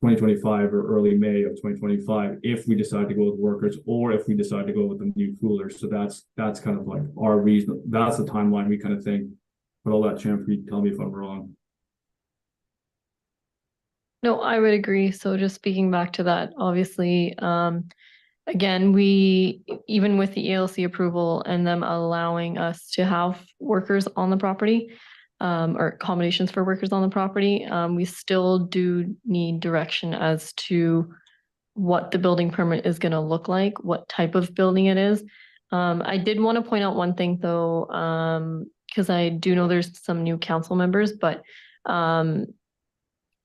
[SPEAKER 8] 2025 or early May of 2025 if we decide to go with workers, or if we decide to go with the new coolers. So that's kind of like our reason. That's the timeline we kind of think. But I'll let Champ tell me if I'm wrong.
[SPEAKER 5] No, I would agree. So just speaking back to that, obviously, again, we, even with the ELC approval and them allowing us to have workers on the property, or accommodations for workers on the property, we still do need direction as to what the building permit is going to look like, what type of building it is. I did want to point out one thing though, because I do know there's some new council members, but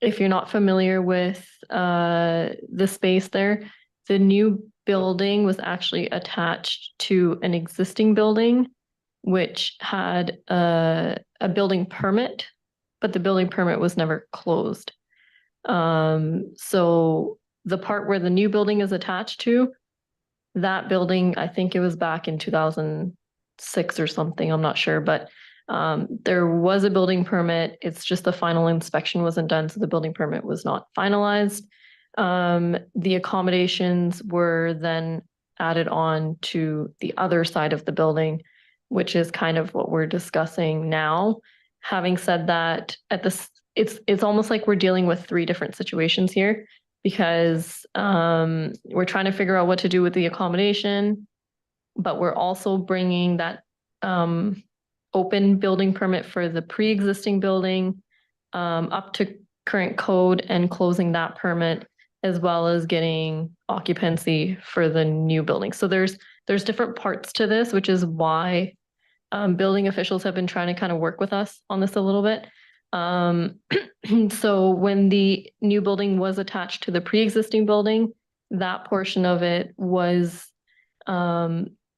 [SPEAKER 5] if you're not familiar with the space there, the new building was actually attached to an existing building, which had a building permit, but the building permit was never closed. So the part where the new building is attached to, that building, I think it was back in 2006 or something, I'm not sure, but there was a building permit. It's just the final inspection wasn't done, so the building permit was not finalized. The accommodations were then added on to the other side of the building, which is kind of what we're discussing now. Having said that, it's almost like we're dealing with three different situations here, because we're trying to figure out what to do with the accommodation, but we're also bringing that open building permit for the pre-existing building up to current code and closing that permit, as well as getting occupancy for the new building. So there's different parts to this, which is why building officials have been trying to kind of work with us on this a little bit. So when the new building was attached to the pre-existing building, that portion of it was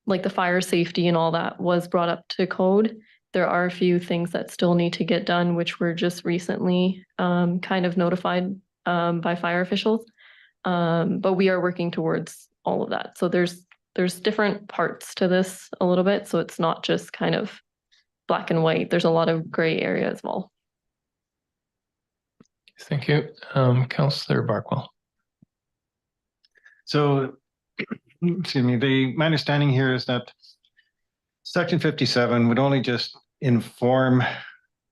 [SPEAKER 5] like the fire safety and all that was brought up to code. There are a few things that still need to get done, which were just recently kind of notified by fire officials. But we are working towards all of that. So there's different parts to this a little bit. So it's not just kind of black and white. There's a lot of gray area as well.
[SPEAKER 1] Thank you. Councillor Barkwell.
[SPEAKER 9] So, excuse me, my understanding here is that Section 57 would only just inform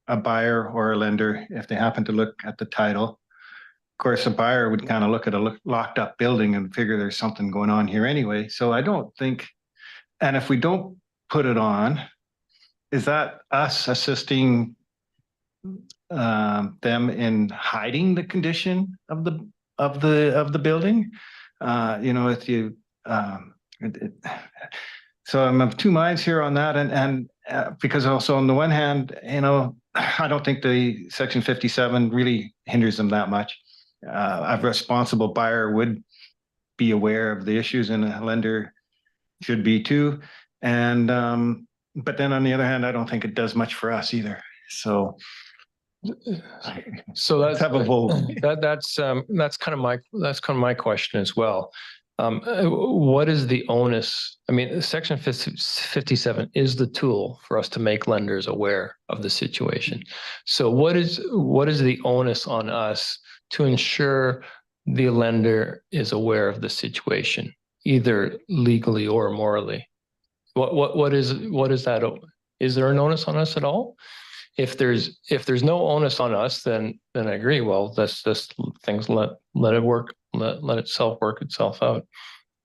[SPEAKER 9] a buyer or a lender if they happen to look at the title. Of course, a buyer would kind of look at a locked up building and figure there's something going on here anyway. So I don't think, and if we don't put it on, is that us assisting them in hiding the condition of the building? If you so I'm of two minds here on that, and because also on the one hand, I don't think the Section 57 really hinders them that much. A responsible buyer would be aware of the issues, and a lender should be too. And but then on the other hand, I don't think it does much for us either. So
[SPEAKER 1] that's
[SPEAKER 9] have a vote.
[SPEAKER 1] That's kind of my question as well. What is the onus? I mean, Section 57 is the tool for us to make lenders aware of the situation. So what is the onus on us to ensure the lender is aware of the situation, either legally or morally? What is that? Is there an onus on us at all? If there's no onus on us, then I agree. Well, that's just things let it work, let itself work itself out.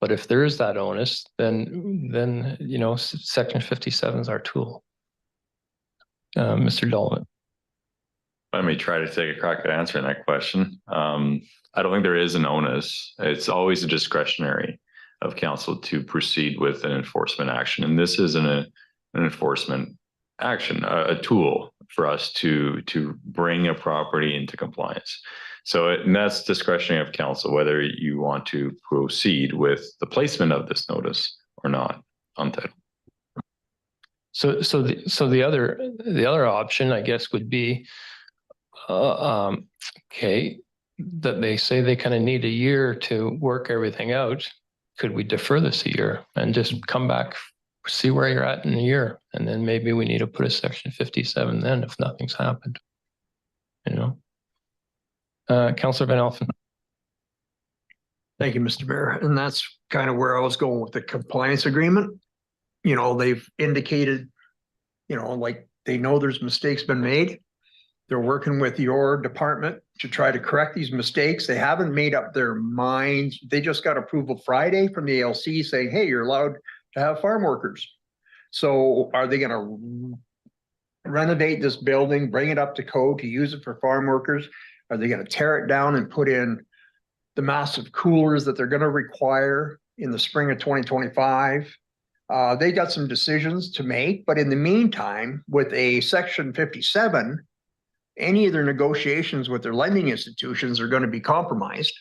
[SPEAKER 1] But if there is that onus, then Section 57 is our tool. Mr. Dolman.
[SPEAKER 4] I may try to take a crack at answering that question. I don't think there is an onus. It's always a discretionary of council to proceed with an enforcement action, and this is an enforcement action, a tool for us to bring a property into compliance. So and that's discretionary of council, whether you want to proceed with the placement of this notice or not on title.
[SPEAKER 1] So the other option, I guess, would be, okay, that they say they kind of need a year to work everything out. Could we defer this a year and just come back, see where you're at in a year, and then maybe we need to put a section 57 then if nothing's happened, you know? Councillor Van Elfen.
[SPEAKER 7] Thank you, Mr. Mayor. And that's kind of where I was going with the compliance agreement. You know, they've indicated, you know, like they know there's mistakes been made. They're working with your department to try to correct these mistakes. They haven't made up their minds. They just got approval Friday from the ALC saying, hey, you're allowed to have farm workers. So are they going to renovate this building, bring it up to code to use it for farm workers? Are they going to tear it down and put in the massive coolers that they're going to require in the spring of 2025? They got some decisions to make, but in the meantime, with a section 57, any of their negotiations with their lending institutions are going to be compromised.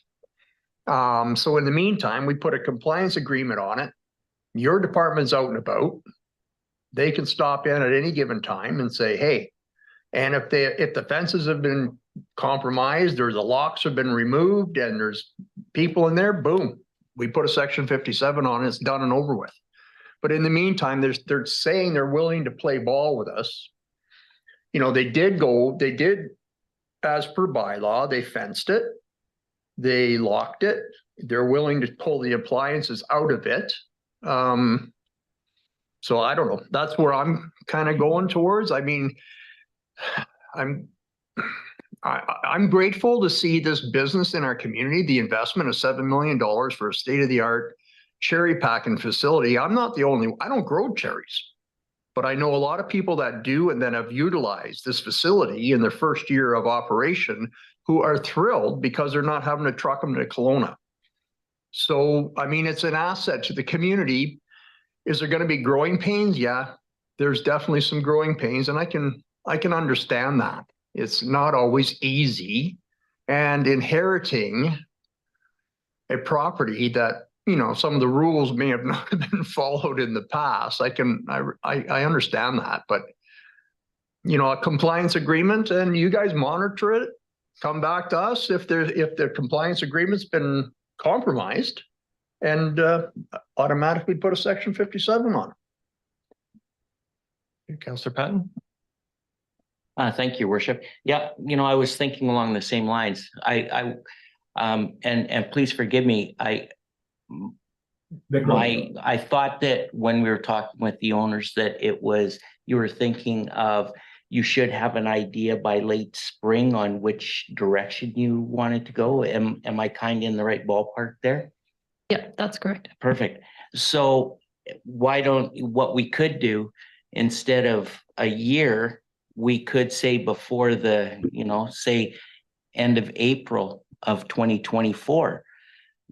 [SPEAKER 7] So in the meantime, we put a compliance agreement on it. Your department's out and about. They can stop in at any given time and say, hey, and if the fences have been compromised or the locks have been removed and there's people in there, boom, we put a section 57 on it, it's done and over with. But in the meantime, they're saying they're willing to play ball with us. You know, they did as per bylaw, they fenced it, they locked it, they're willing to pull the appliances out of it. So I don't know, that's where I'm kind of going towards. I mean, I'm grateful to see this business in our community, the investment of $7 million for a state-of-the-art cherry packing facility. I'm not the only, I don't grow cherries, but I know a lot of people that do and then have utilized this facility in their first year of operation who are thrilled because they're not having to truck them to Kelowna. So, I mean, it's an asset to the community. Is there going to be growing pains? Yeah, there's definitely some growing pains, and I can understand that. It's not always easy, and inheriting a property that, you know, some of the rules may have not been followed in the past. I understand that, but you know, a compliance agreement, and you guys monitor it, come back to us if the compliance agreement's been compromised, and automatically put a section 57 on it.
[SPEAKER 1] Councillor Patton.
[SPEAKER 6] Thank you, Worship. Yeah, you know, I was thinking along the same lines. And please forgive me. I thought that when we were talking with the owners that you were thinking of, you should have an idea by late spring on which direction you wanted to go. Am I kind of in the right ballpark there?
[SPEAKER 5] Yeah, that's correct.
[SPEAKER 6] Perfect. So what we could do instead of a year, we could say before say end of April of 2024,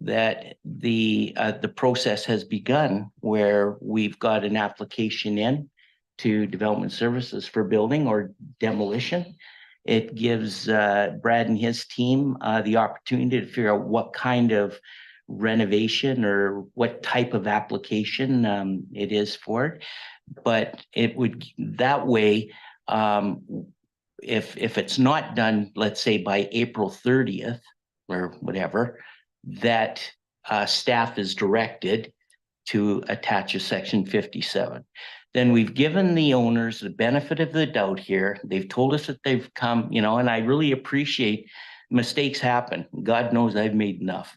[SPEAKER 6] that the process has begun where we've got an application in to Development Services for building or demolition. It gives Brad and his team the opportunity to figure out what kind of renovation or what type of application it is for it. But it would that way, if it's not done, let's say by April 30th or whatever, that staff is directed to attach a section 57. Then we've given the owners the benefit of the doubt here. They've told us that they've come, you know, and I really appreciate mistakes happen. God knows I've made enough.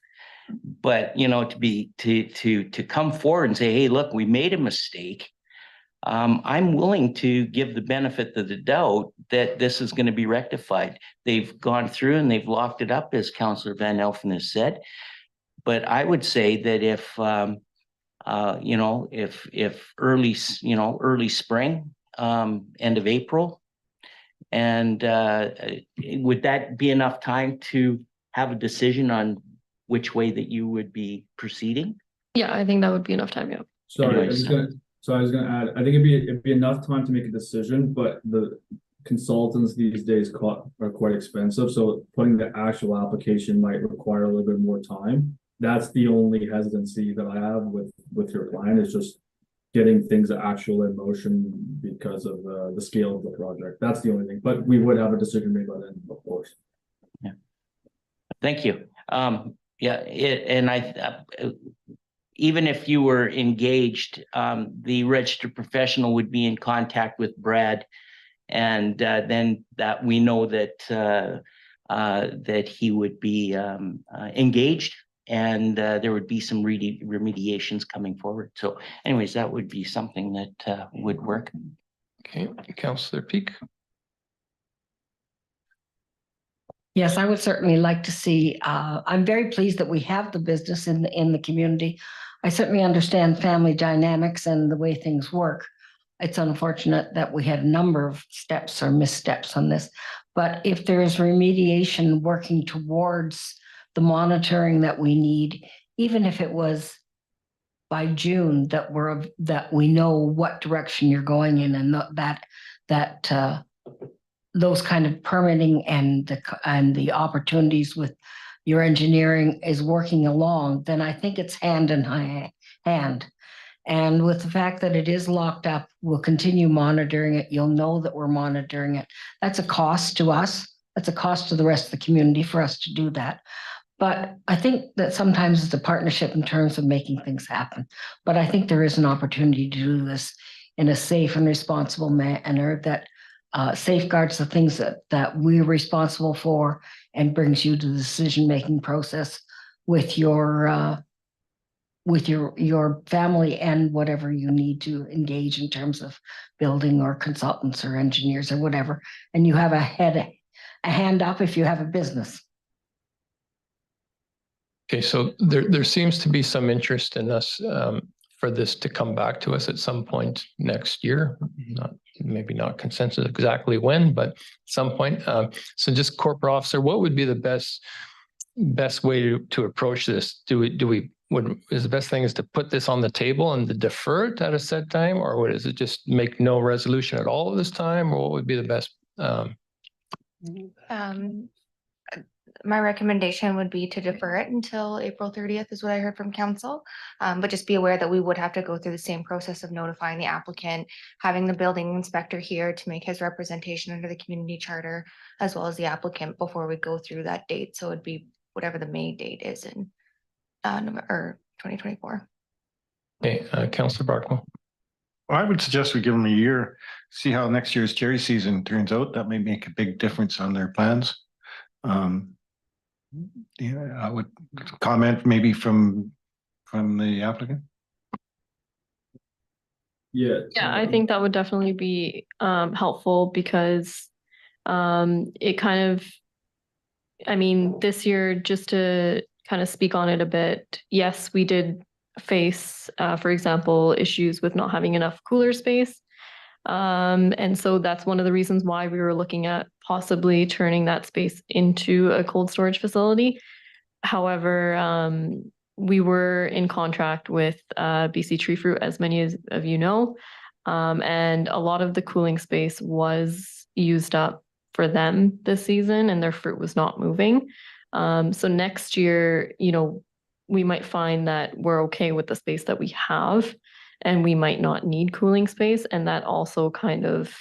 [SPEAKER 6] But, you know, to come forward and say, hey, look, we made a mistake. I'm willing to give the benefit of the doubt that this is going to be rectified. They've gone through and they've locked it up, as Councillor Van Elfen has said. But I would say that if early spring, end of April, and would that be enough time to have a decision on which way that you would be proceeding?
[SPEAKER 5] Yeah, I think that would be enough time. Yeah.
[SPEAKER 8] Sorry, I was gonna add, I think it'd be enough time to make a decision, but consultants these days are quite expensive, so putting the actual application might require a little bit more time. That's the only hesitancy that I have with your plan, is just getting things actual in motion because of the scale of the project. That's the only thing, but we would have a decision made by then, of course.
[SPEAKER 6] Thank you. Even if you were engaged, the registered professional would be in contact with Brad. And then that we know that that he would be engaged, and there would be some remediations coming forward. So anyways, that would be something that would work.
[SPEAKER 1] Okay, Councillor Peak.
[SPEAKER 10] Yes, I would certainly like to see, I'm very pleased that we have the business in the community. I certainly understand family dynamics and the way things work. It's unfortunate that we had a number of steps or missteps on this. But if there is remediation working towards the monitoring that we need, even if it was by June, that we know what direction you're going in, and that those kind of permitting and the opportunities with your engineering is working along, then I think it's hand in hand. And with the fact that it is locked up, we'll continue monitoring it. You'll know that we're monitoring it. That's a cost to us. That's a cost to the rest of the community for us to do that. But I think that sometimes it's a partnership in terms of making things happen. But I think there is an opportunity to do this in a safe and responsible manner that safeguards the things that we're responsible for and brings you to the decision-making process with your family and whatever you need to engage in terms of building or consultants or engineers or whatever. And you have a hand up if you have a business.
[SPEAKER 1] Okay, so there seems to be some interest in us for this to come back to us at some point next year. Maybe not consensus exactly when, but at some point. So just corporate officer, what would be the best way to approach this? Is the best thing is to put this on the table and to defer it at a set time, or what is it, just make no resolution at all this time, or what would be the best?
[SPEAKER 12] My recommendation would be to defer it until April 30th is what I heard from council. But just be aware that we would have to go through the same process of notifying the applicant, having the building inspector here to make his representation under the community charter, as well as the applicant before we go through that date. So it'd be whatever the May date is in November 2024.
[SPEAKER 1] Okay, Councillor Barkmo.
[SPEAKER 9] Well, I would suggest we give them a year, see how next year's cherry season turns out. That may make a big difference on their plans. Yeah, I would comment maybe from the applicant.
[SPEAKER 8] Yeah,
[SPEAKER 5] I think that would definitely be helpful because it kind of, I mean, this year, just to kind of speak on it a bit, yes, we did face, for example, issues with not having enough cooler space. And so that's one of the reasons why we were looking at possibly turning that space into a cold storage facility. However, we were in contract with BC Tree Fruit, as many of you know, and a lot of the cooling space was used up for them this season and their fruit was not moving. So next year, we might find that we're okay with the space that we have and we might not need cooling space. And that also kind of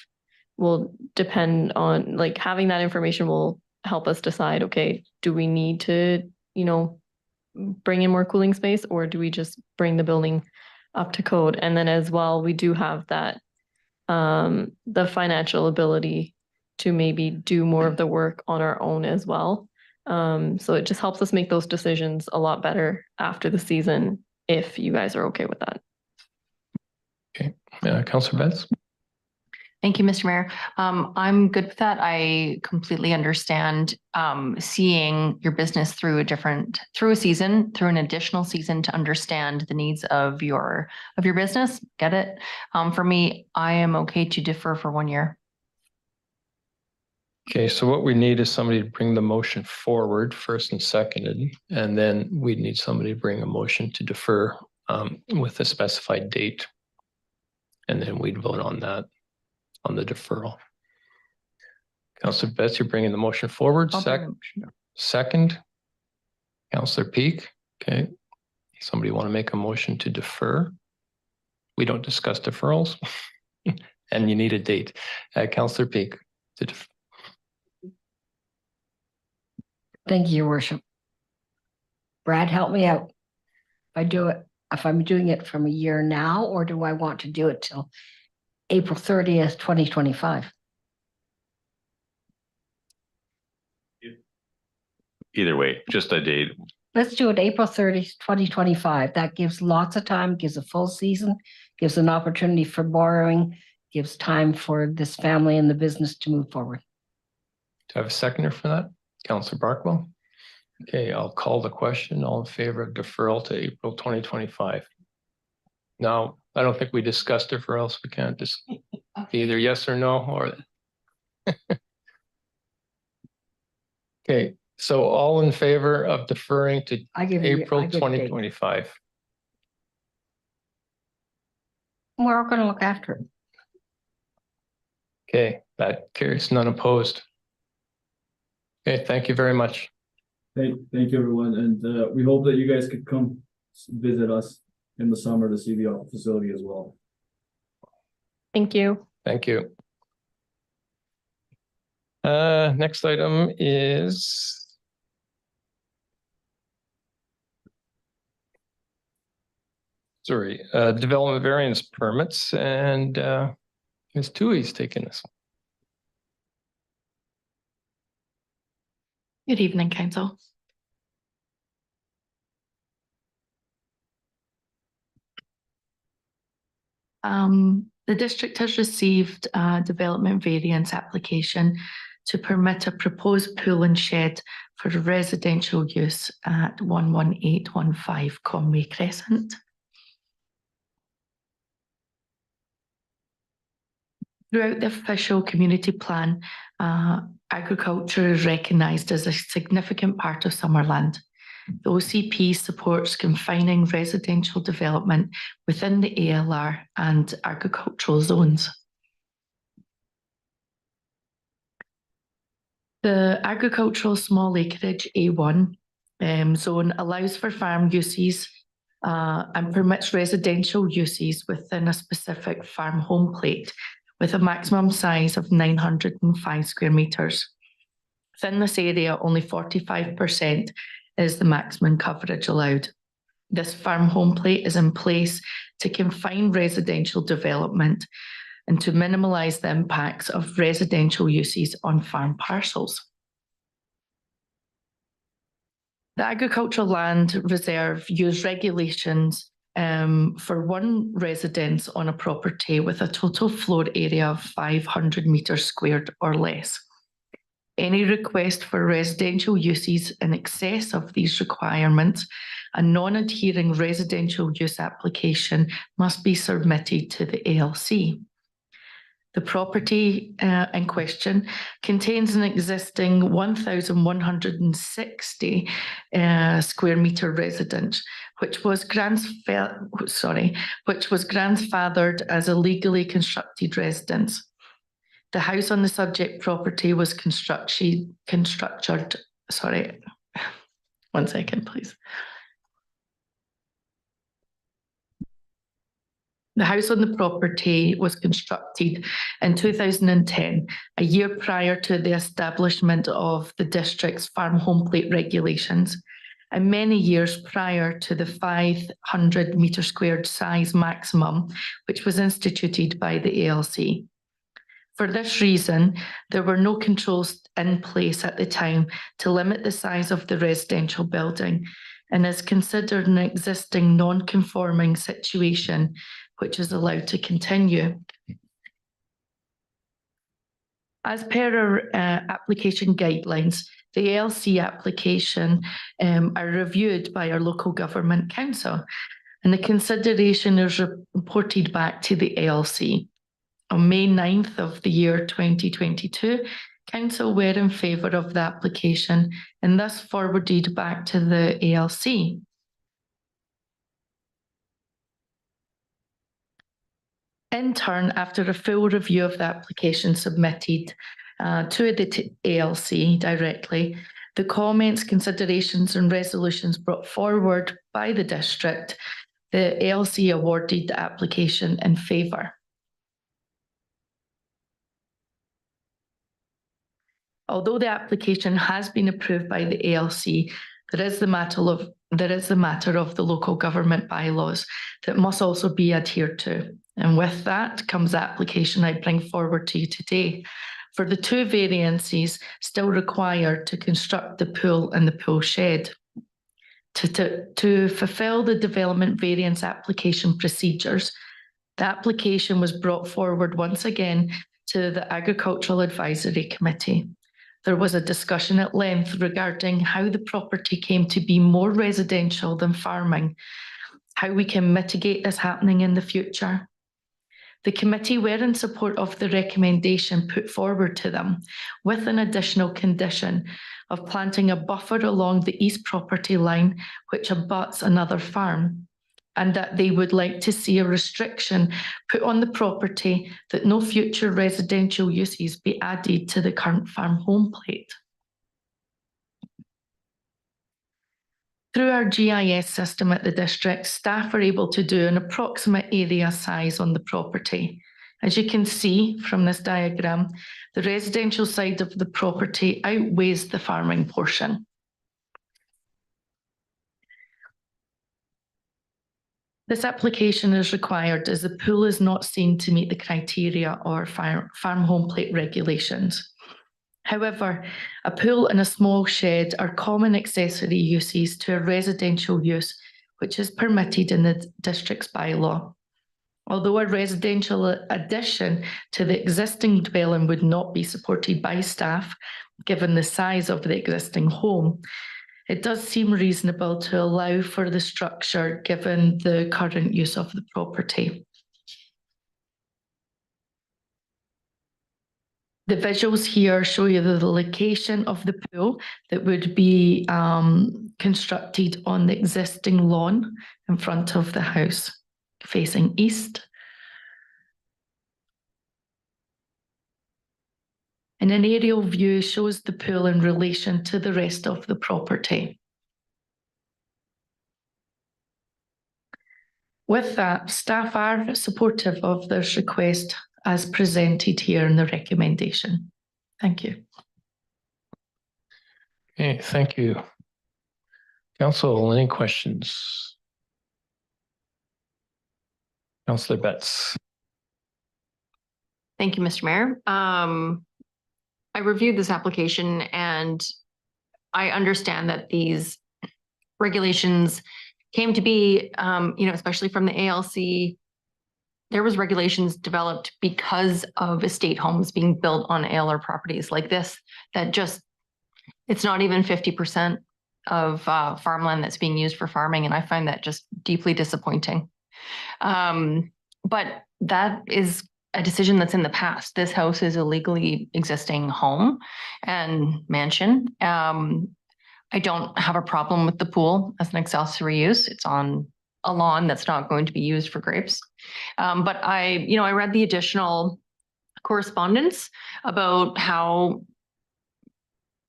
[SPEAKER 5] will depend on, like, having that information will help us decide, okay, do we need to, bring in more cooling space, or do we just bring the building up to code? And then as well, we do have that, the financial ability to maybe do more of the work on our own as well. So it just helps us make those decisions a lot better after the season, if you guys are okay with that.
[SPEAKER 1] Okay, Councillor Betts.
[SPEAKER 2] Thank you, Mr. Mayor. I'm good with that. I completely understand seeing your business through a season, through an additional season, to understand the needs of your business. Get it? For me, I am okay to defer for 1 year.
[SPEAKER 1] Okay, so what we need is somebody to bring the motion forward first and seconded, and then we'd need somebody to bring a motion to defer with a specified date. And then we'd vote on that, on the deferral. Councillor Betts, you're bringing the motion forward.
[SPEAKER 2] I'll bring the motion.
[SPEAKER 1] Second. Councillor Peak. Okay. Somebody want to make a motion to defer? We don't discuss deferrals. And you need a date. Councillor Peak.
[SPEAKER 10] Thank you, Your Worship. Brad, help me out. If I'm doing it from a year now, or do I want to do it till April 30th, 2025?
[SPEAKER 4] Either way, just a date.
[SPEAKER 10] Let's do it April 30th, 2025. That gives lots of time, gives a full season, gives an opportunity for borrowing, gives time for this family and the business to move forward.
[SPEAKER 1] Do I have a seconder for that? Councillor Barkwell? Okay, I'll call the question. All in favor of deferral to April 2025? No, I don't think we discussed deferrals. We can't just be either yes or no or. Okay, so all in favor of deferring to April 2025?
[SPEAKER 10] We're all going to look after it.
[SPEAKER 1] Okay, that carries, none opposed. Okay, thank you very much.
[SPEAKER 8] Thank you, everyone, and we hope that you guys could come visit us in the summer to see the facility as well.
[SPEAKER 5] Thank you.
[SPEAKER 1] Thank you. Next item is development variance permits, and Ms. Tui's taking this.
[SPEAKER 2] Good evening, Council. The district has received a development variance application to permit a proposed pool and shed for residential use at 11815 Conway Crescent. Throughout the official community plan, agriculture is recognised as a significant part of Summerland. The OCP supports confining residential development within the ALR and agricultural zones. The agricultural small acreage A1 zone allows for farm uses and permits residential uses within a specific farm home plate with a maximum size of 905 square metres. Within this area, only 45% is the maximum coverage allowed. This farm home plate is in place to confine residential development and to minimise the impacts of residential uses on farm parcels. The Agricultural Land Reserve use regulations for one residence on a property with a total floor area of 500 metres squared or less. Any request for residential uses in excess of these requirements, a non-adhering residential use application must be submitted to the ALC. The property in question contains an existing 1,160 square metre residence, which was grandfathered as a legally constructed residence. The house on the subject property was one second, please. The house on the property was constructed in 2010, a year prior to the establishment of the district's farm home plate regulations, and many years prior to the 500 metre squared size maximum, which was instituted by the ALC. For this reason, there were no controls in place at the time to limit the size of the residential building, and is considered an existing non-conforming situation which is allowed to continue. As per our application guidelines, the ALC application are reviewed by our local government council, and the consideration is reported back to the ALC. On May 9th of the year 2022, council were in favour of the application and thus forwarded back to the ALC. In turn, after a full review of the application submitted,
[SPEAKER 13] to the ALC directly the comments, considerations and resolutions brought forward by the district. The ALC awarded the application in favour. Although the application has been approved by the ALC, there is the matter of the local government bylaws that must also be adhered to. And with that comes the application I bring forward to you today for the 2 variances still required to construct the pool and the pool shed. To fulfil the development variance application procedures, the application was brought forward once again to the Agricultural Advisory Committee. There was a discussion at length regarding how the property came to be more residential than farming, how we can mitigate this happening in the future. The committee were in support of the recommendation put forward to them with an additional condition of planting a buffer along the east property line, which abuts another farm, and that they would like to see a restriction put on the property that no future residential uses be added to the current farm home plate. Through our GIS system at the district, staff are able to do an approximate area size on the property. As you can see from this diagram, the residential side of the property outweighs the farming portion. This application is required as the pool is not seen to meet the criteria or farm home plate regulations. However, a pool and a small shed are common accessory uses to a residential use, which is permitted in the district's bylaw. Although a residential addition to the existing dwelling would not be supported by staff, given the size of the existing home, it does seem reasonable to allow for the structure given the current use of the property. The visuals here show you the location of the pool that would be constructed on the existing lawn in front of the house, facing east. And an aerial view shows the pool in relation to the rest of the property. With that, staff are supportive of this request as presented here in the recommendation. Thank you.
[SPEAKER 1] Okay, thank you. Council, any questions? Councillor Betts.
[SPEAKER 2] Thank you, Mr. Mayor. I reviewed this application and I understand that these regulations came to be, especially from the ALC. There was regulations developed because of estate homes being built on ALR properties like this, that just, it's not even 50% of farmland that's being used for farming. And I find that just deeply disappointing. But that is a decision that's in the past. This house is a legally existing home and mansion. I don't have a problem with the pool as an accessory use. It's on a lawn that's not going to be used for grapes. But I read the additional correspondence about how,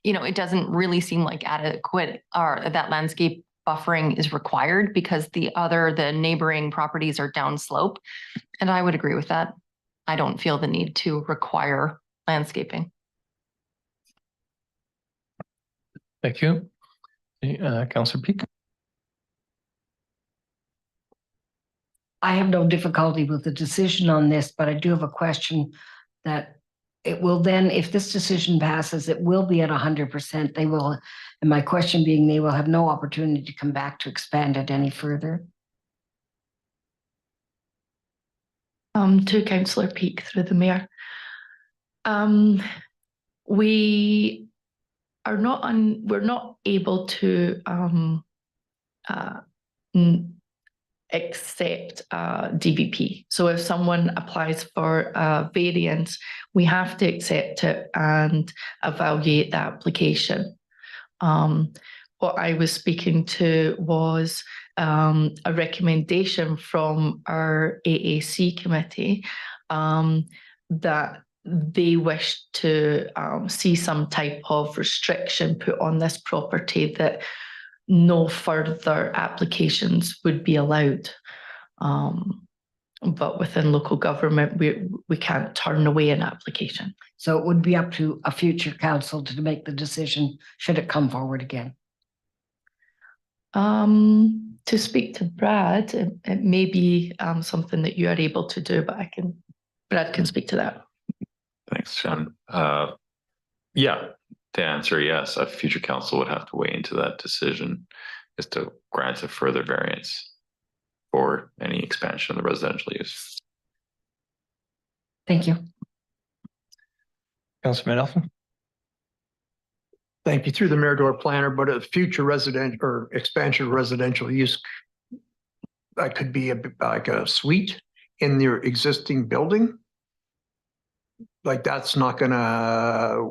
[SPEAKER 2] it doesn't really seem like adequate or that landscape buffering is required because the neighboring properties are downslope. And I would agree with that. I don't feel the need to require landscaping.
[SPEAKER 1] Thank you. Councillor Peak.
[SPEAKER 10] I have no difficulty with the decision on this, but I do have a question that it will then, if this decision passes, it will be at 100%. They will, and my question being, they will have no opportunity to come back to expand it any further.
[SPEAKER 13] To Councillor Peak through the Mayor. We are we're not able to accept DVP. So if someone applies for a variance, we have to accept it and evaluate the application. What I was speaking to was a recommendation from our AAC committee that they wish to see some type of restriction put on this property that no further applications would be allowed. But within local government, we can't turn away an application.
[SPEAKER 10] So it would be up to a future council to make the decision, should it come forward again.
[SPEAKER 13] To speak to Brad, it may be something that you are able to do, but Brad can speak to that.
[SPEAKER 4] Thanks, Shannon. Yeah, to answer, yes, a future council would have to weigh into that decision as to grant a further variance for any expansion of the residential use.
[SPEAKER 10] Thank you.
[SPEAKER 1] Councilman Elfin?
[SPEAKER 7] Thank you. Through the mayor to our planner, but a future resident or expansion of residential use, that could be like a suite in their existing building. Like that's not gonna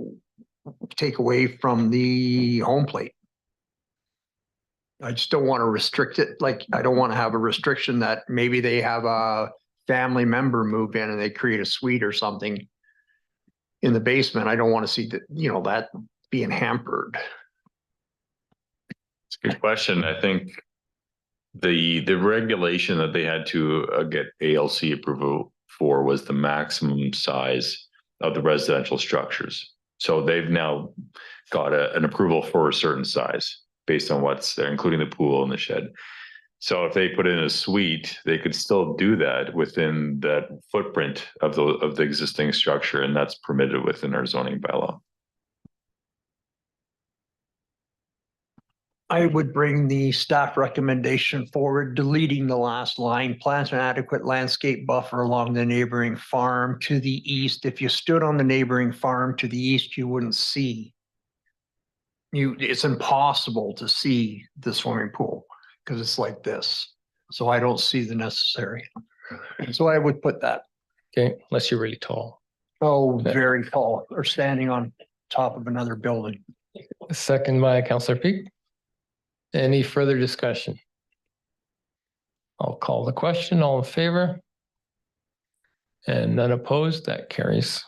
[SPEAKER 7] take away from the home plate. I just don't want to restrict it. Like, I don't want to have a restriction that maybe they have a family member move in and they create a suite or something in the basement. I don't want to see that, that being hampered.
[SPEAKER 4] It's a good question. I think the regulation that they had to get ALC approval for was the maximum size of the residential structures. So they've now got an approval for a certain size based on what's there, including the pool and the shed. So if they put in a suite, they could still do that within that footprint of the existing structure, and that's permitted within our zoning bylaw.
[SPEAKER 7] I would bring the staff recommendation forward, deleting the last line, plant an adequate landscape buffer along the neighboring farm to the east. If you stood on the neighboring farm to the east, you wouldn't see. It's impossible to see the swimming pool because it's like this. So I don't see the necessary. So I would put that.
[SPEAKER 1] Okay, unless you're really tall.
[SPEAKER 7] Oh, very tall or standing on top of another building.
[SPEAKER 1] Second by Councillor Peak. Any further discussion? I'll call the question. All in favor? And none opposed, that carries.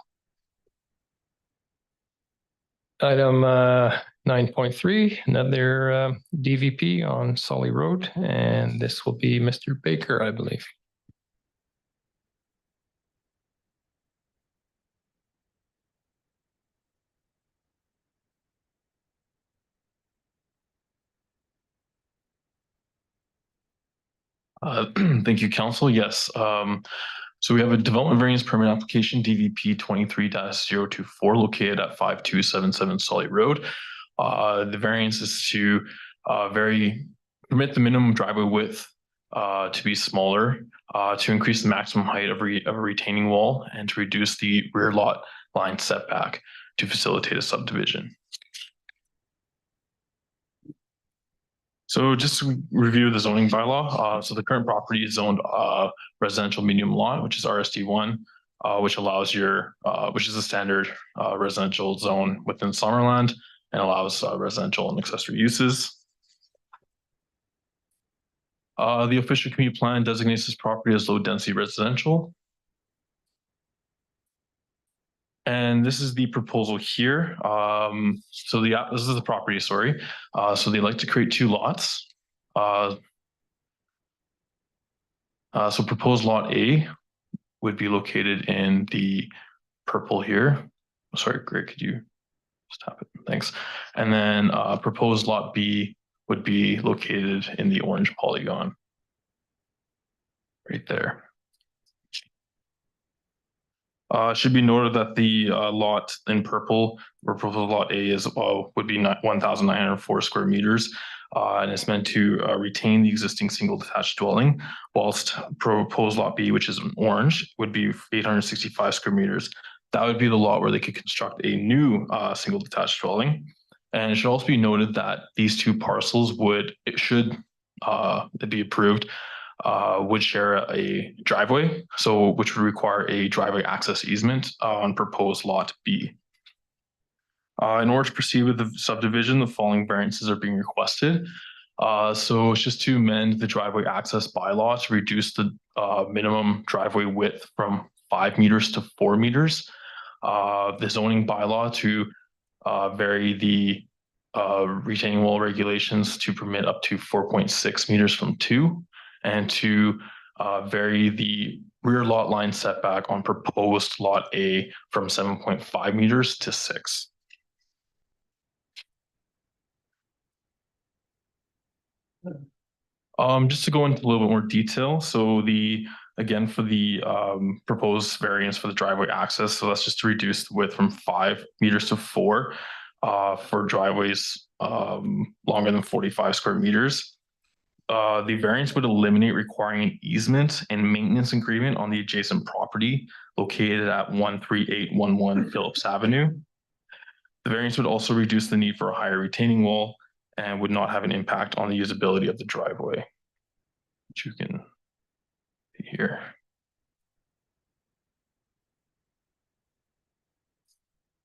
[SPEAKER 1] Item 9.3, another DVP on Sully Road, and this will be Mr. Baker, I believe.
[SPEAKER 14] Thank you, Council. Yes. So we have a development variance permit application DVP 23-024 located at 5277 Sully Road. The variance is to permit the minimum driveway width to be smaller, to increase the maximum height of a retaining wall, and to reduce the rear lot line setback to facilitate a subdivision. So just to review the zoning bylaw. So the current property is zoned residential medium lot, which is RSD1, which allows which is a standard residential zone within Summerland and allows residential and accessory uses. The official community plan designates this property as low density residential. And this is the proposal here. So this is the property, sorry. So they like to create two lots. So proposed lot A would be located in the purple here. Sorry, Greg, could you stop it? Thanks. And then proposed lot B would be located in the orange polygon right there. Should be noted that the lot in purple, or proposed lot A, would be 1,904 square meters, and it's meant to retain the existing single detached dwelling, whilst proposed lot B, which is in orange, would be 865 square meters. That would be the lot where they could construct a new single detached dwelling. And it should also be noted that these two parcels should be approved, would share a driveway, which would require a driveway access easement on proposed lot B. In order to proceed with the subdivision, the following variances are being requested. So it's just to amend the driveway access bylaw to reduce the minimum driveway width from 5 meters to 4 meters. the zoning bylaw to vary the retaining wall regulations to permit up to 4.6 meters from 2, and to vary the rear lot line setback on proposed lot A from 7.5 meters to 6. Just to go into a little bit more detail. So again, for the proposed variance for the driveway access, so that's just to reduce the width from 5 meters to 4 for driveways longer than 45 square meters. The variance would eliminate requiring an easement and maintenance agreement on the adjacent property located at 13811 Phillips Avenue. The variance would also reduce the need for a higher retaining wall and would not have an impact on the usability of the driveway, which you can see here.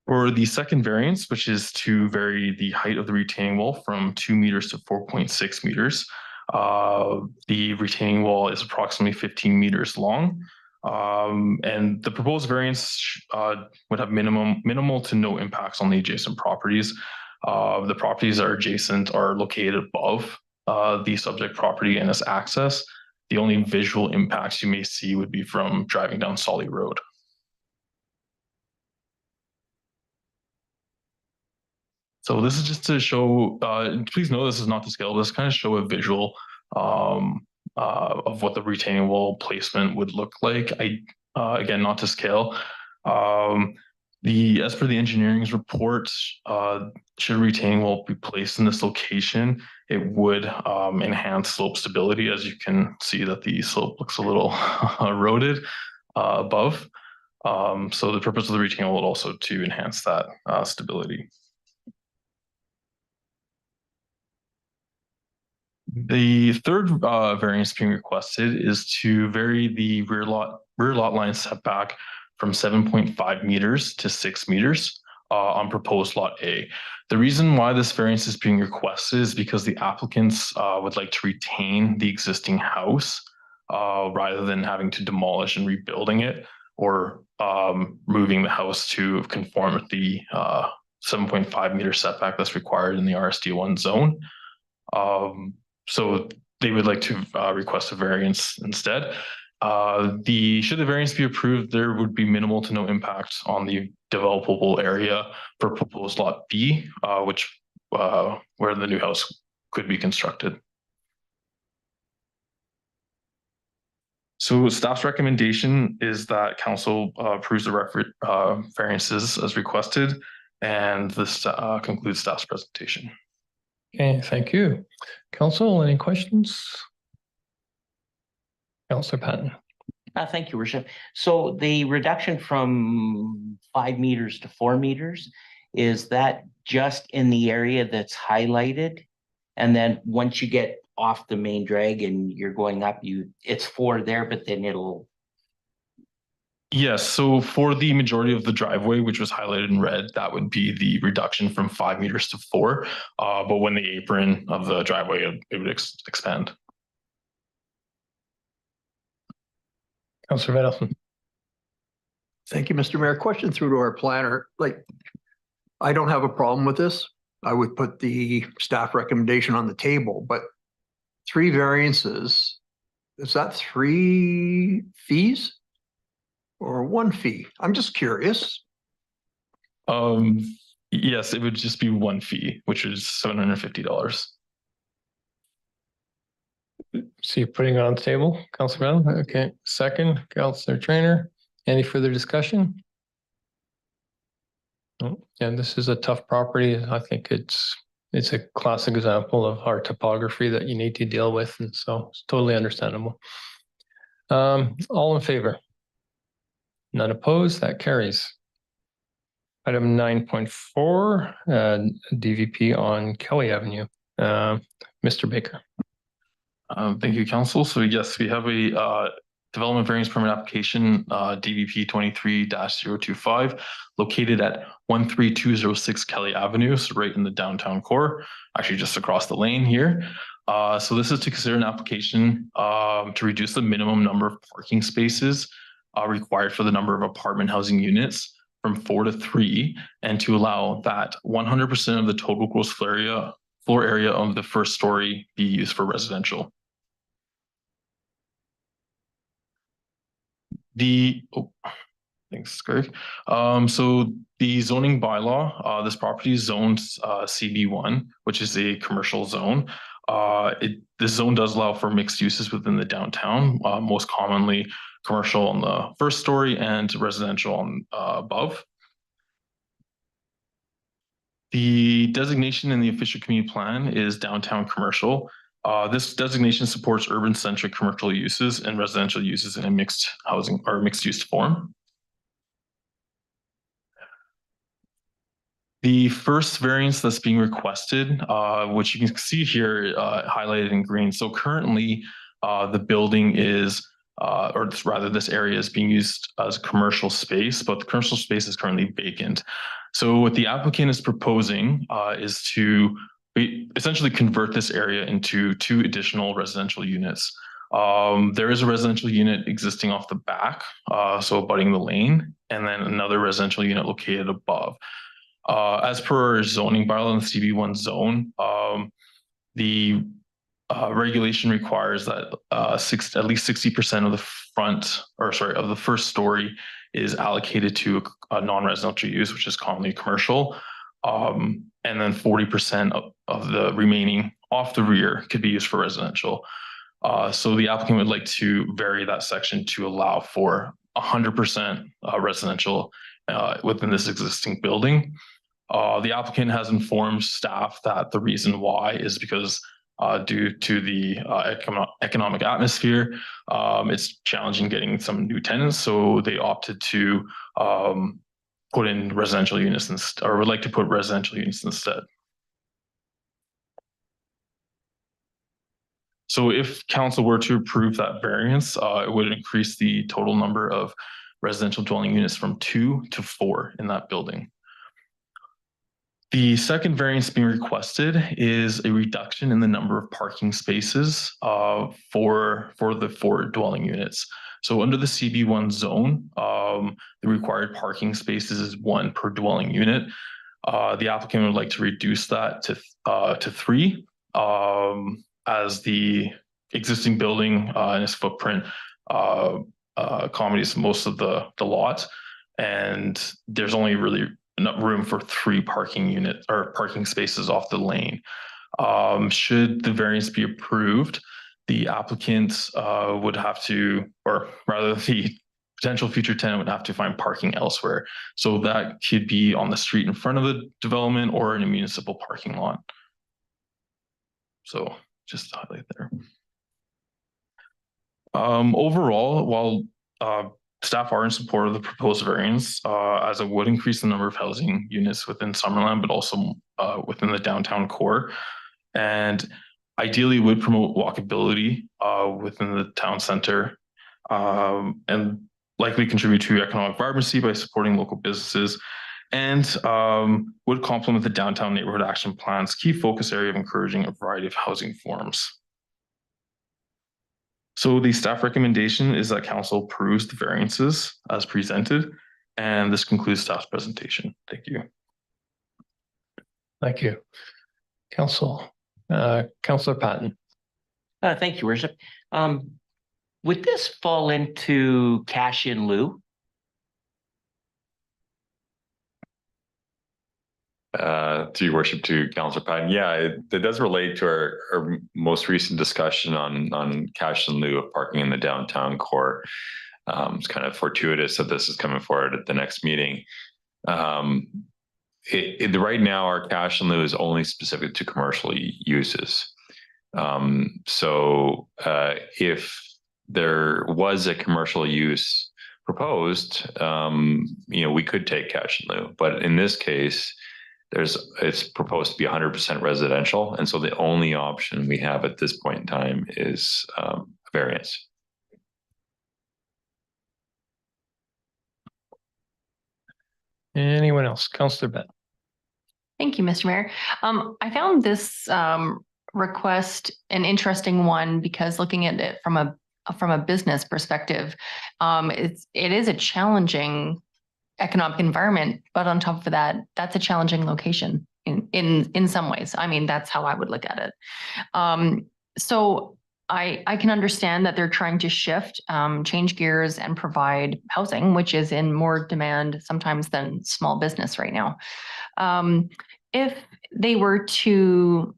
[SPEAKER 14] For the second variance, which is to vary the height of the retaining wall from 2 meters to 4.6 meters, the retaining wall is approximately 15 meters long. And the proposed variance would have minimal to no impacts on the adjacent properties. The properties are located above the subject property and its access. The only visual impacts you may see would be from driving down Solly Road. So this is just to show, please know this is not to scale, but this kind of show a visual of what the retaining wall placement would look like. Again, not to scale. As per the engineering's report, should a retaining wall be placed in this location, it would enhance slope stability. As you can see that the slope looks a little eroded above. So the purpose of the retaining wall would also to enhance that stability. The third variance being requested is to vary the rear lot line setback from 7.5 meters to 6 meters on proposed lot A. The reason why this variance is being requested is because the applicants would like to retain the existing house rather than having to demolish and rebuilding it, or moving the house to conform with the 7.5 meter setback that's required in the RSD1 zone. So they would like to request a variance instead. Should the variance be approved, there would be minimal to no impact on the developable area for proposed lot B, where the new house could be constructed. So staff's recommendation is that council approves the variances as requested, and this concludes staff's presentation.
[SPEAKER 1] Okay, thank you. Council, any questions? Councillor Patton.
[SPEAKER 6] Thank you, Worship. So the reduction from 5 meters to 4 meters, is that just in the area that's highlighted? And then once you get off the main drag and you're going up, it's 4 there, but then it'll...
[SPEAKER 14] Yes, so for the majority of the driveway, which was highlighted in red, that would be the reduction from 5 meters to 4. But when the apron of the driveway, it would expand.
[SPEAKER 1] Councillor Vedelson.
[SPEAKER 7] Thank you, Mr. Mayor. Question through to our planner. I don't have a problem with this. I would put the staff recommendation on the table, but 3 variances, is that 3 fees? Or 1 fee? I'm just curious.
[SPEAKER 14] Yes, it would just be 1 fee, which is $750.
[SPEAKER 1] So you're putting it on the table, Councillor Bell? Okay, second, Councillor Trainer. Any further discussion? Yeah, this is a tough property. I think it's a classic example of our topography that you need to deal with, and so it's totally understandable. All in favor? None opposed, that carries. Item 9.4, DVP on Kelly Avenue. Mr. Baker.
[SPEAKER 14] Thank you, Council. So yes, we have a development variance permit application, DVP 23-025, located at 13206 Kelly Avenue, so right in the downtown core, actually just across the lane here. So this is to consider an application to reduce the minimum number of parking spaces required for the number of apartment housing units from 4 to 3, and to allow that 100% of the total gross floor area of the first story be used for residential. Thanks, Greg. So the zoning bylaw, this property is zoned CB1, which is a commercial zone. This zone does allow for mixed uses within the downtown, most commonly commercial on the first story and residential on above. The designation in the official community plan is downtown commercial. This designation supports urban-centric commercial uses and residential uses in a mixed housing or mixed-use form. The first variance that's being requested, which you can see here highlighted in green. So currently, the building is, or rather this area is being used as commercial space, but the commercial space is currently vacant. So what the applicant is proposing is to essentially convert this area into 2 additional residential units. There is a residential unit existing off the back, so abutting the lane, and then another residential unit located above. As per our zoning bylaw in the CB1 zone, the regulation requires that at least 60% of the of the first story is allocated to a non-residential use, which is commonly commercial, and then 40% of the remaining off the rear could be used for residential. So the applicant would like to vary that section to allow for 100% residential within this existing building. The applicant has informed staff that the reason why is because due to the economic atmosphere, it's challenging getting some new tenants. So they opted to put in residential units or would like to put residential units instead. So if council were to approve that variance, it would increase the total number of residential dwelling units from 2 to 4 in that building. The second variance being requested is a reduction in the number of parking spaces for the 4 dwelling units. So under the CB1 zone, the required parking spaces is 1 per dwelling unit. The applicant would like to reduce that to 3, as the existing building and its footprint accommodates most of the lot, and there's only really enough room for 3 parking spaces off the lane. Should the variance be approved, the applicant would have to, or rather the potential future tenant would have to find parking elsewhere. So that could be on the street in front of the development or in a municipal parking lot. So just to highlight there. Overall, while staff are in support of the proposed variance, as it would increase the number of housing units within Summerland, but also within the downtown core, and ideally would promote walkability within the town center, and likely contribute to economic vibrancy by supporting local businesses, and would complement the downtown neighborhood action plan's key focus area of encouraging a variety of housing forms. So the staff recommendation is that council approves the variances as presented, and this concludes staff's presentation. Thank you.
[SPEAKER 1] Thank you. Councillor Patton.
[SPEAKER 6] Thank you, Worship. Would this fall into cash in lieu?
[SPEAKER 4] To your worship, to Councillor Patton, yeah, it does relate to our most recent discussion on cash in lieu of parking in the downtown core. It's kind of fortuitous that this is coming forward at the next meeting. Right now, our cash in lieu is only specific to commercial uses. So if there was a commercial use proposed, we could take cash in lieu, but in this case, it's proposed to be 100% residential, and so the only option we have at this point in time is variance.
[SPEAKER 1] Anyone else? Councillor Bett.
[SPEAKER 2] Thank you, Mr. Mayor. I found this request an interesting one because looking at it from a business perspective, it is a challenging economic environment, but on top of that, that's a challenging location in some ways. I mean, that's how I would look at it. So I can understand that they're trying to shift, change gears and provide housing, which is in more demand sometimes than small business right now. If they were to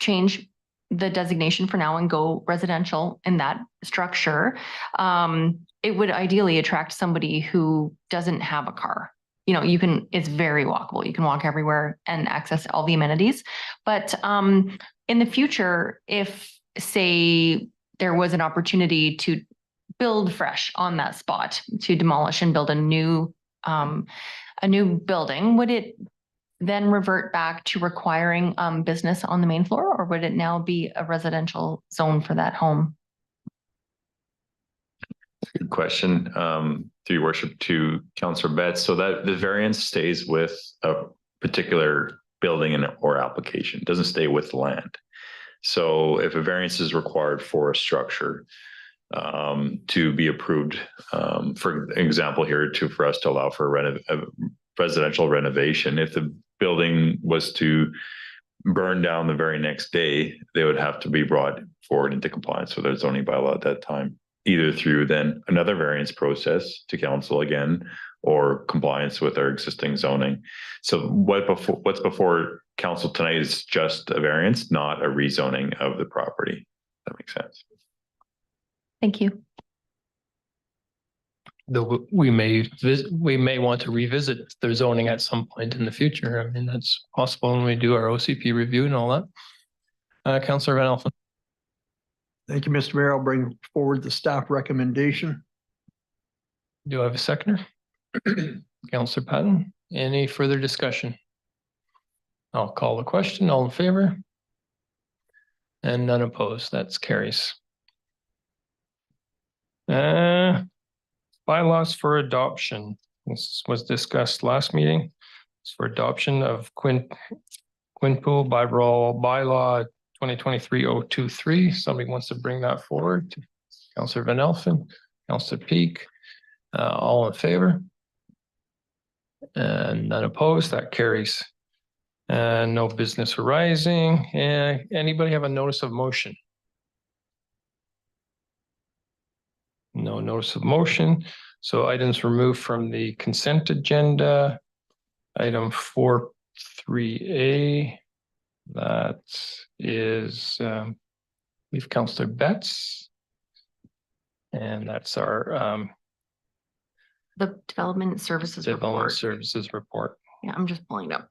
[SPEAKER 2] change the designation for now and go residential in that structure, it would ideally attract somebody who doesn't have a car. You know, it's very walkable. You can walk everywhere and access all the amenities. But in the future, if say there was an opportunity to build fresh on that spot, to demolish and build a new building, would it then revert back to requiring business on the main floor, or would it now be a residential zone for that home?
[SPEAKER 4] Good question. Through your worship to Councillor Betts, so that the variance stays with a particular building or application, it doesn't stay with the land. So if a variance is required for a structure to be approved, for example here, for us to allow for a residential renovation, if the building was to burn down the very next day, they would have to be brought forward into compliance with their zoning bylaw at that time, either through then another variance process to council again, or compliance with our existing zoning. So what's before council tonight is just a variance, not a rezoning of the property. That makes sense.
[SPEAKER 2] Thank you.
[SPEAKER 1] Though we may want to revisit their zoning at some point in the future. I mean, that's possible when we do our OCP review and all that. Councillor Van Elfen.
[SPEAKER 7] Thank you, Mr. Mayor. I'll bring forward the staff recommendation.
[SPEAKER 1] Do I have a seconder? Councillor Patton, any further discussion? I'll call the question. All in favor? And none opposed. That's carries. Bylaws for adoption. This was discussed last meeting. It's for adoption of Quinpool bylaw 2023-023. Somebody wants to bring that forward. Councillor Van Elfen, Councillor Peak, all in favor? And none opposed. That carries. No business arising. Anybody have a notice of motion? No notice of motion. So items removed from the consent agenda. Item 4.3a. That is, we've Councillor Betts. And that's our
[SPEAKER 2] the development services report.
[SPEAKER 1] Report.
[SPEAKER 2] Yeah, I'm just pulling it up.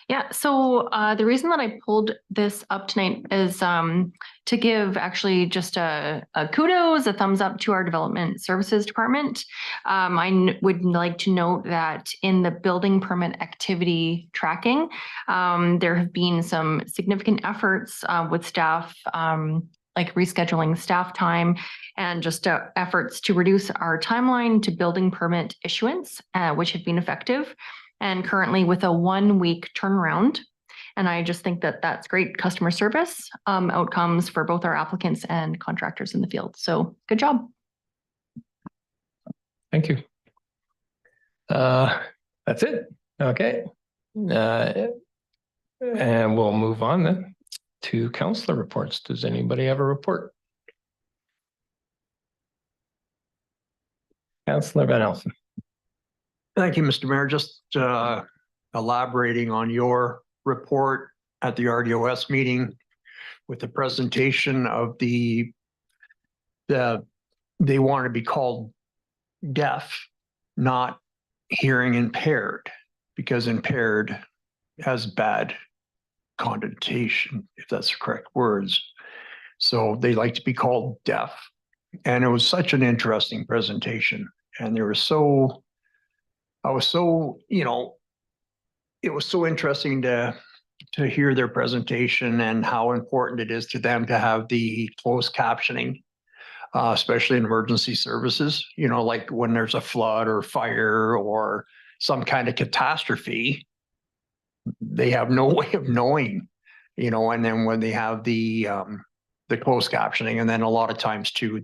[SPEAKER 2] Yeah, so the reason that I pulled this up tonight is to give actually just a kudos, a thumbs up to our development services department. I would like to note that in the building permit activity tracking, there have been some significant efforts with staff, like rescheduling staff time and just efforts to reduce our timeline to building permit issuance, which have been effective. And currently with a 1 week turnaround. And I just think that that's great customer service outcomes for both our applicants and contractors in the field. So good job.
[SPEAKER 1] Thank you. That's it. Okay. And we'll move on then to councillor reports. Does anybody have a report? Councillor Van Elfen.
[SPEAKER 7] Thank you, Mr. Mayor. Just elaborating on your report at the RDOS meeting with the presentation of they want to be called deaf, not hearing impaired, because impaired has bad connotation, if that's the correct words. So they like to be called deaf. And it was such an interesting presentation. And it was so interesting to hear their presentation and how important it is to them to have the closed captioning, especially in emergency services, like when there's a flood or fire or some kind of catastrophe, they have no way of knowing, and then when they have the closed captioning, and then a lot of times too,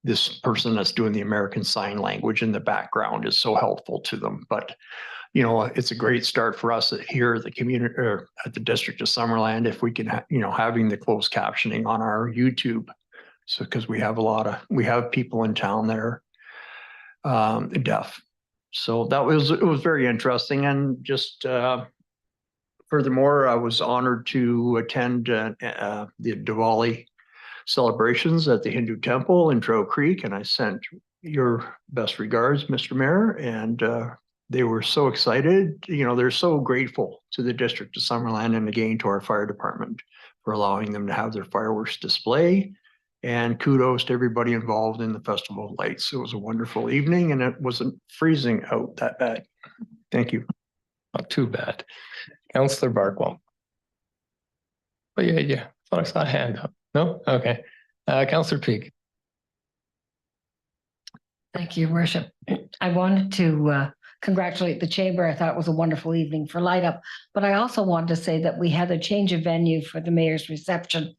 [SPEAKER 7] this person that's doing the American Sign Language in the background is so helpful to them. But, you know, it's a great start for us here at the community or at the District of Summerland if we can, you know, having the closed captioning on our YouTube. So, because we have people in town that are deaf. So it was very interesting. And just furthermore, I was honored to attend the Diwali celebrations at the Hindu temple in Trout Creek, and I sent your best regards, Mr. Mayor, and they were so excited. You know, they're so grateful to the District of Summerland and again to our fire department for allowing them to have their fireworks display. And kudos to everybody involved in the Festival of Lights. It was a wonderful evening and it wasn't freezing out that bad. Thank you.
[SPEAKER 1] Not too bad. Councillor Barkwell. Oh, yeah. Thought I saw a hand up. No? Okay. Councillor Peak.
[SPEAKER 10] Thank you, Worship. I wanted to congratulate the chamber. I thought it was a wonderful evening for Light Up, but I also wanted to say that we had a change of venue for the mayor's reception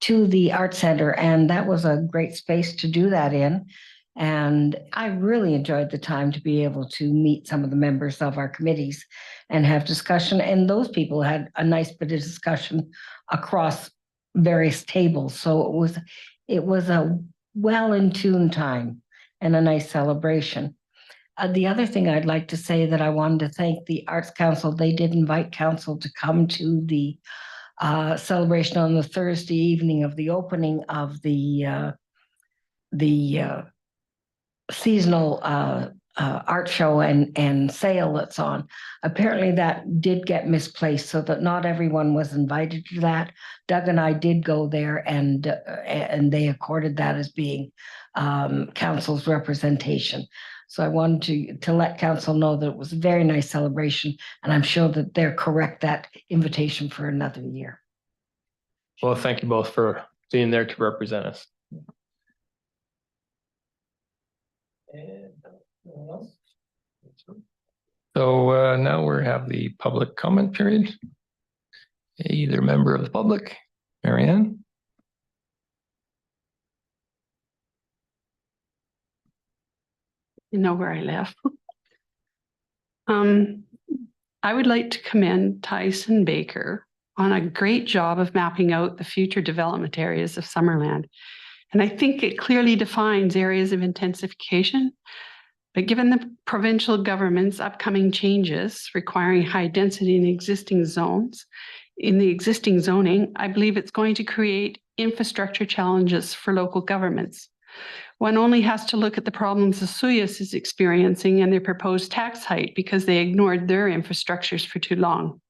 [SPEAKER 10] to the Art Center, and that was a great space to do that in. And I really enjoyed the time to be able to meet some of the members of our committees and have discussion. And those people had a nice bit of discussion across various tables. So it was a well in tune time and a nice celebration. The other thing I'd like to say that I wanted to thank the Arts Council. They did invite council to come to the celebration on the Thursday evening of the opening of the seasonal art show and sale that's on. Apparently that did get misplaced so that not everyone was invited to that. Doug and I did go there and they accorded that as being council's representation. So I wanted to let council know that it was a very nice celebration, and I'm sure that they'll correct that invitation for another year.
[SPEAKER 1] Well, thank you both for being there to represent us. So now we have the public comment period. Either member of the public, Marianne.
[SPEAKER 15] You know where I live. I would like to commend Tyson Baker on a great job of mapping out the future development areas of Summerland. And I think it clearly defines areas of intensification. But given the provincial government's upcoming changes requiring high density in existing zones, in the existing zoning, I believe it's going to create infrastructure challenges for local governments. One only has to look at the problems Osoyoos is experiencing and their proposed tax hike because they ignored their infrastructures for too long.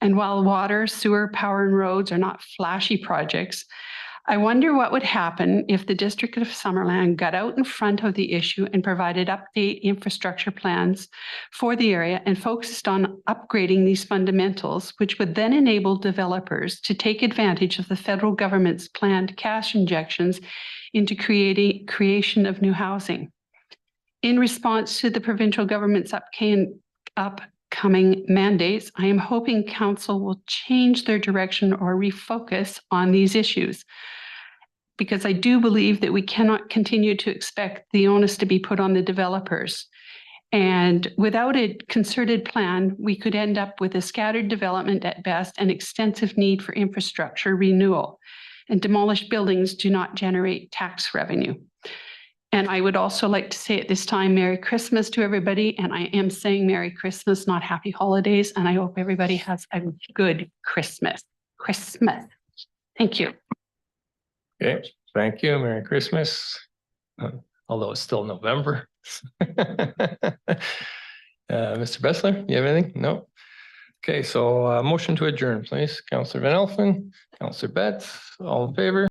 [SPEAKER 15] And while water, sewer, power, and roads are not flashy projects, I wonder what would happen if the District of Summerland got out in front of the issue and provided update infrastructure plans for the area and focused on upgrading these fundamentals, which would then enable developers to take advantage of the federal government's planned cash injections into creation of new housing. In response to the provincial government's upcoming mandates, I am hoping council will change their direction or refocus on these issues, because I do believe that we cannot continue to expect the onus to be put on the developers. And without a concerted plan, we could end up with a scattered development at best and extensive need for infrastructure renewal. And demolished buildings do not generate tax revenue. And I would also like to say at this time, Merry Christmas to everybody. And I am saying Merry Christmas, not Happy Holidays. And I hope everybody has a good Christmas. Thank you.
[SPEAKER 1] Okay, thank you. Merry Christmas. Although it's still November. Mr. Bessler, you have anything? No? Okay, so motion to adjourn, please. Councillor Van Elfen, Councillor Betts, all in favor?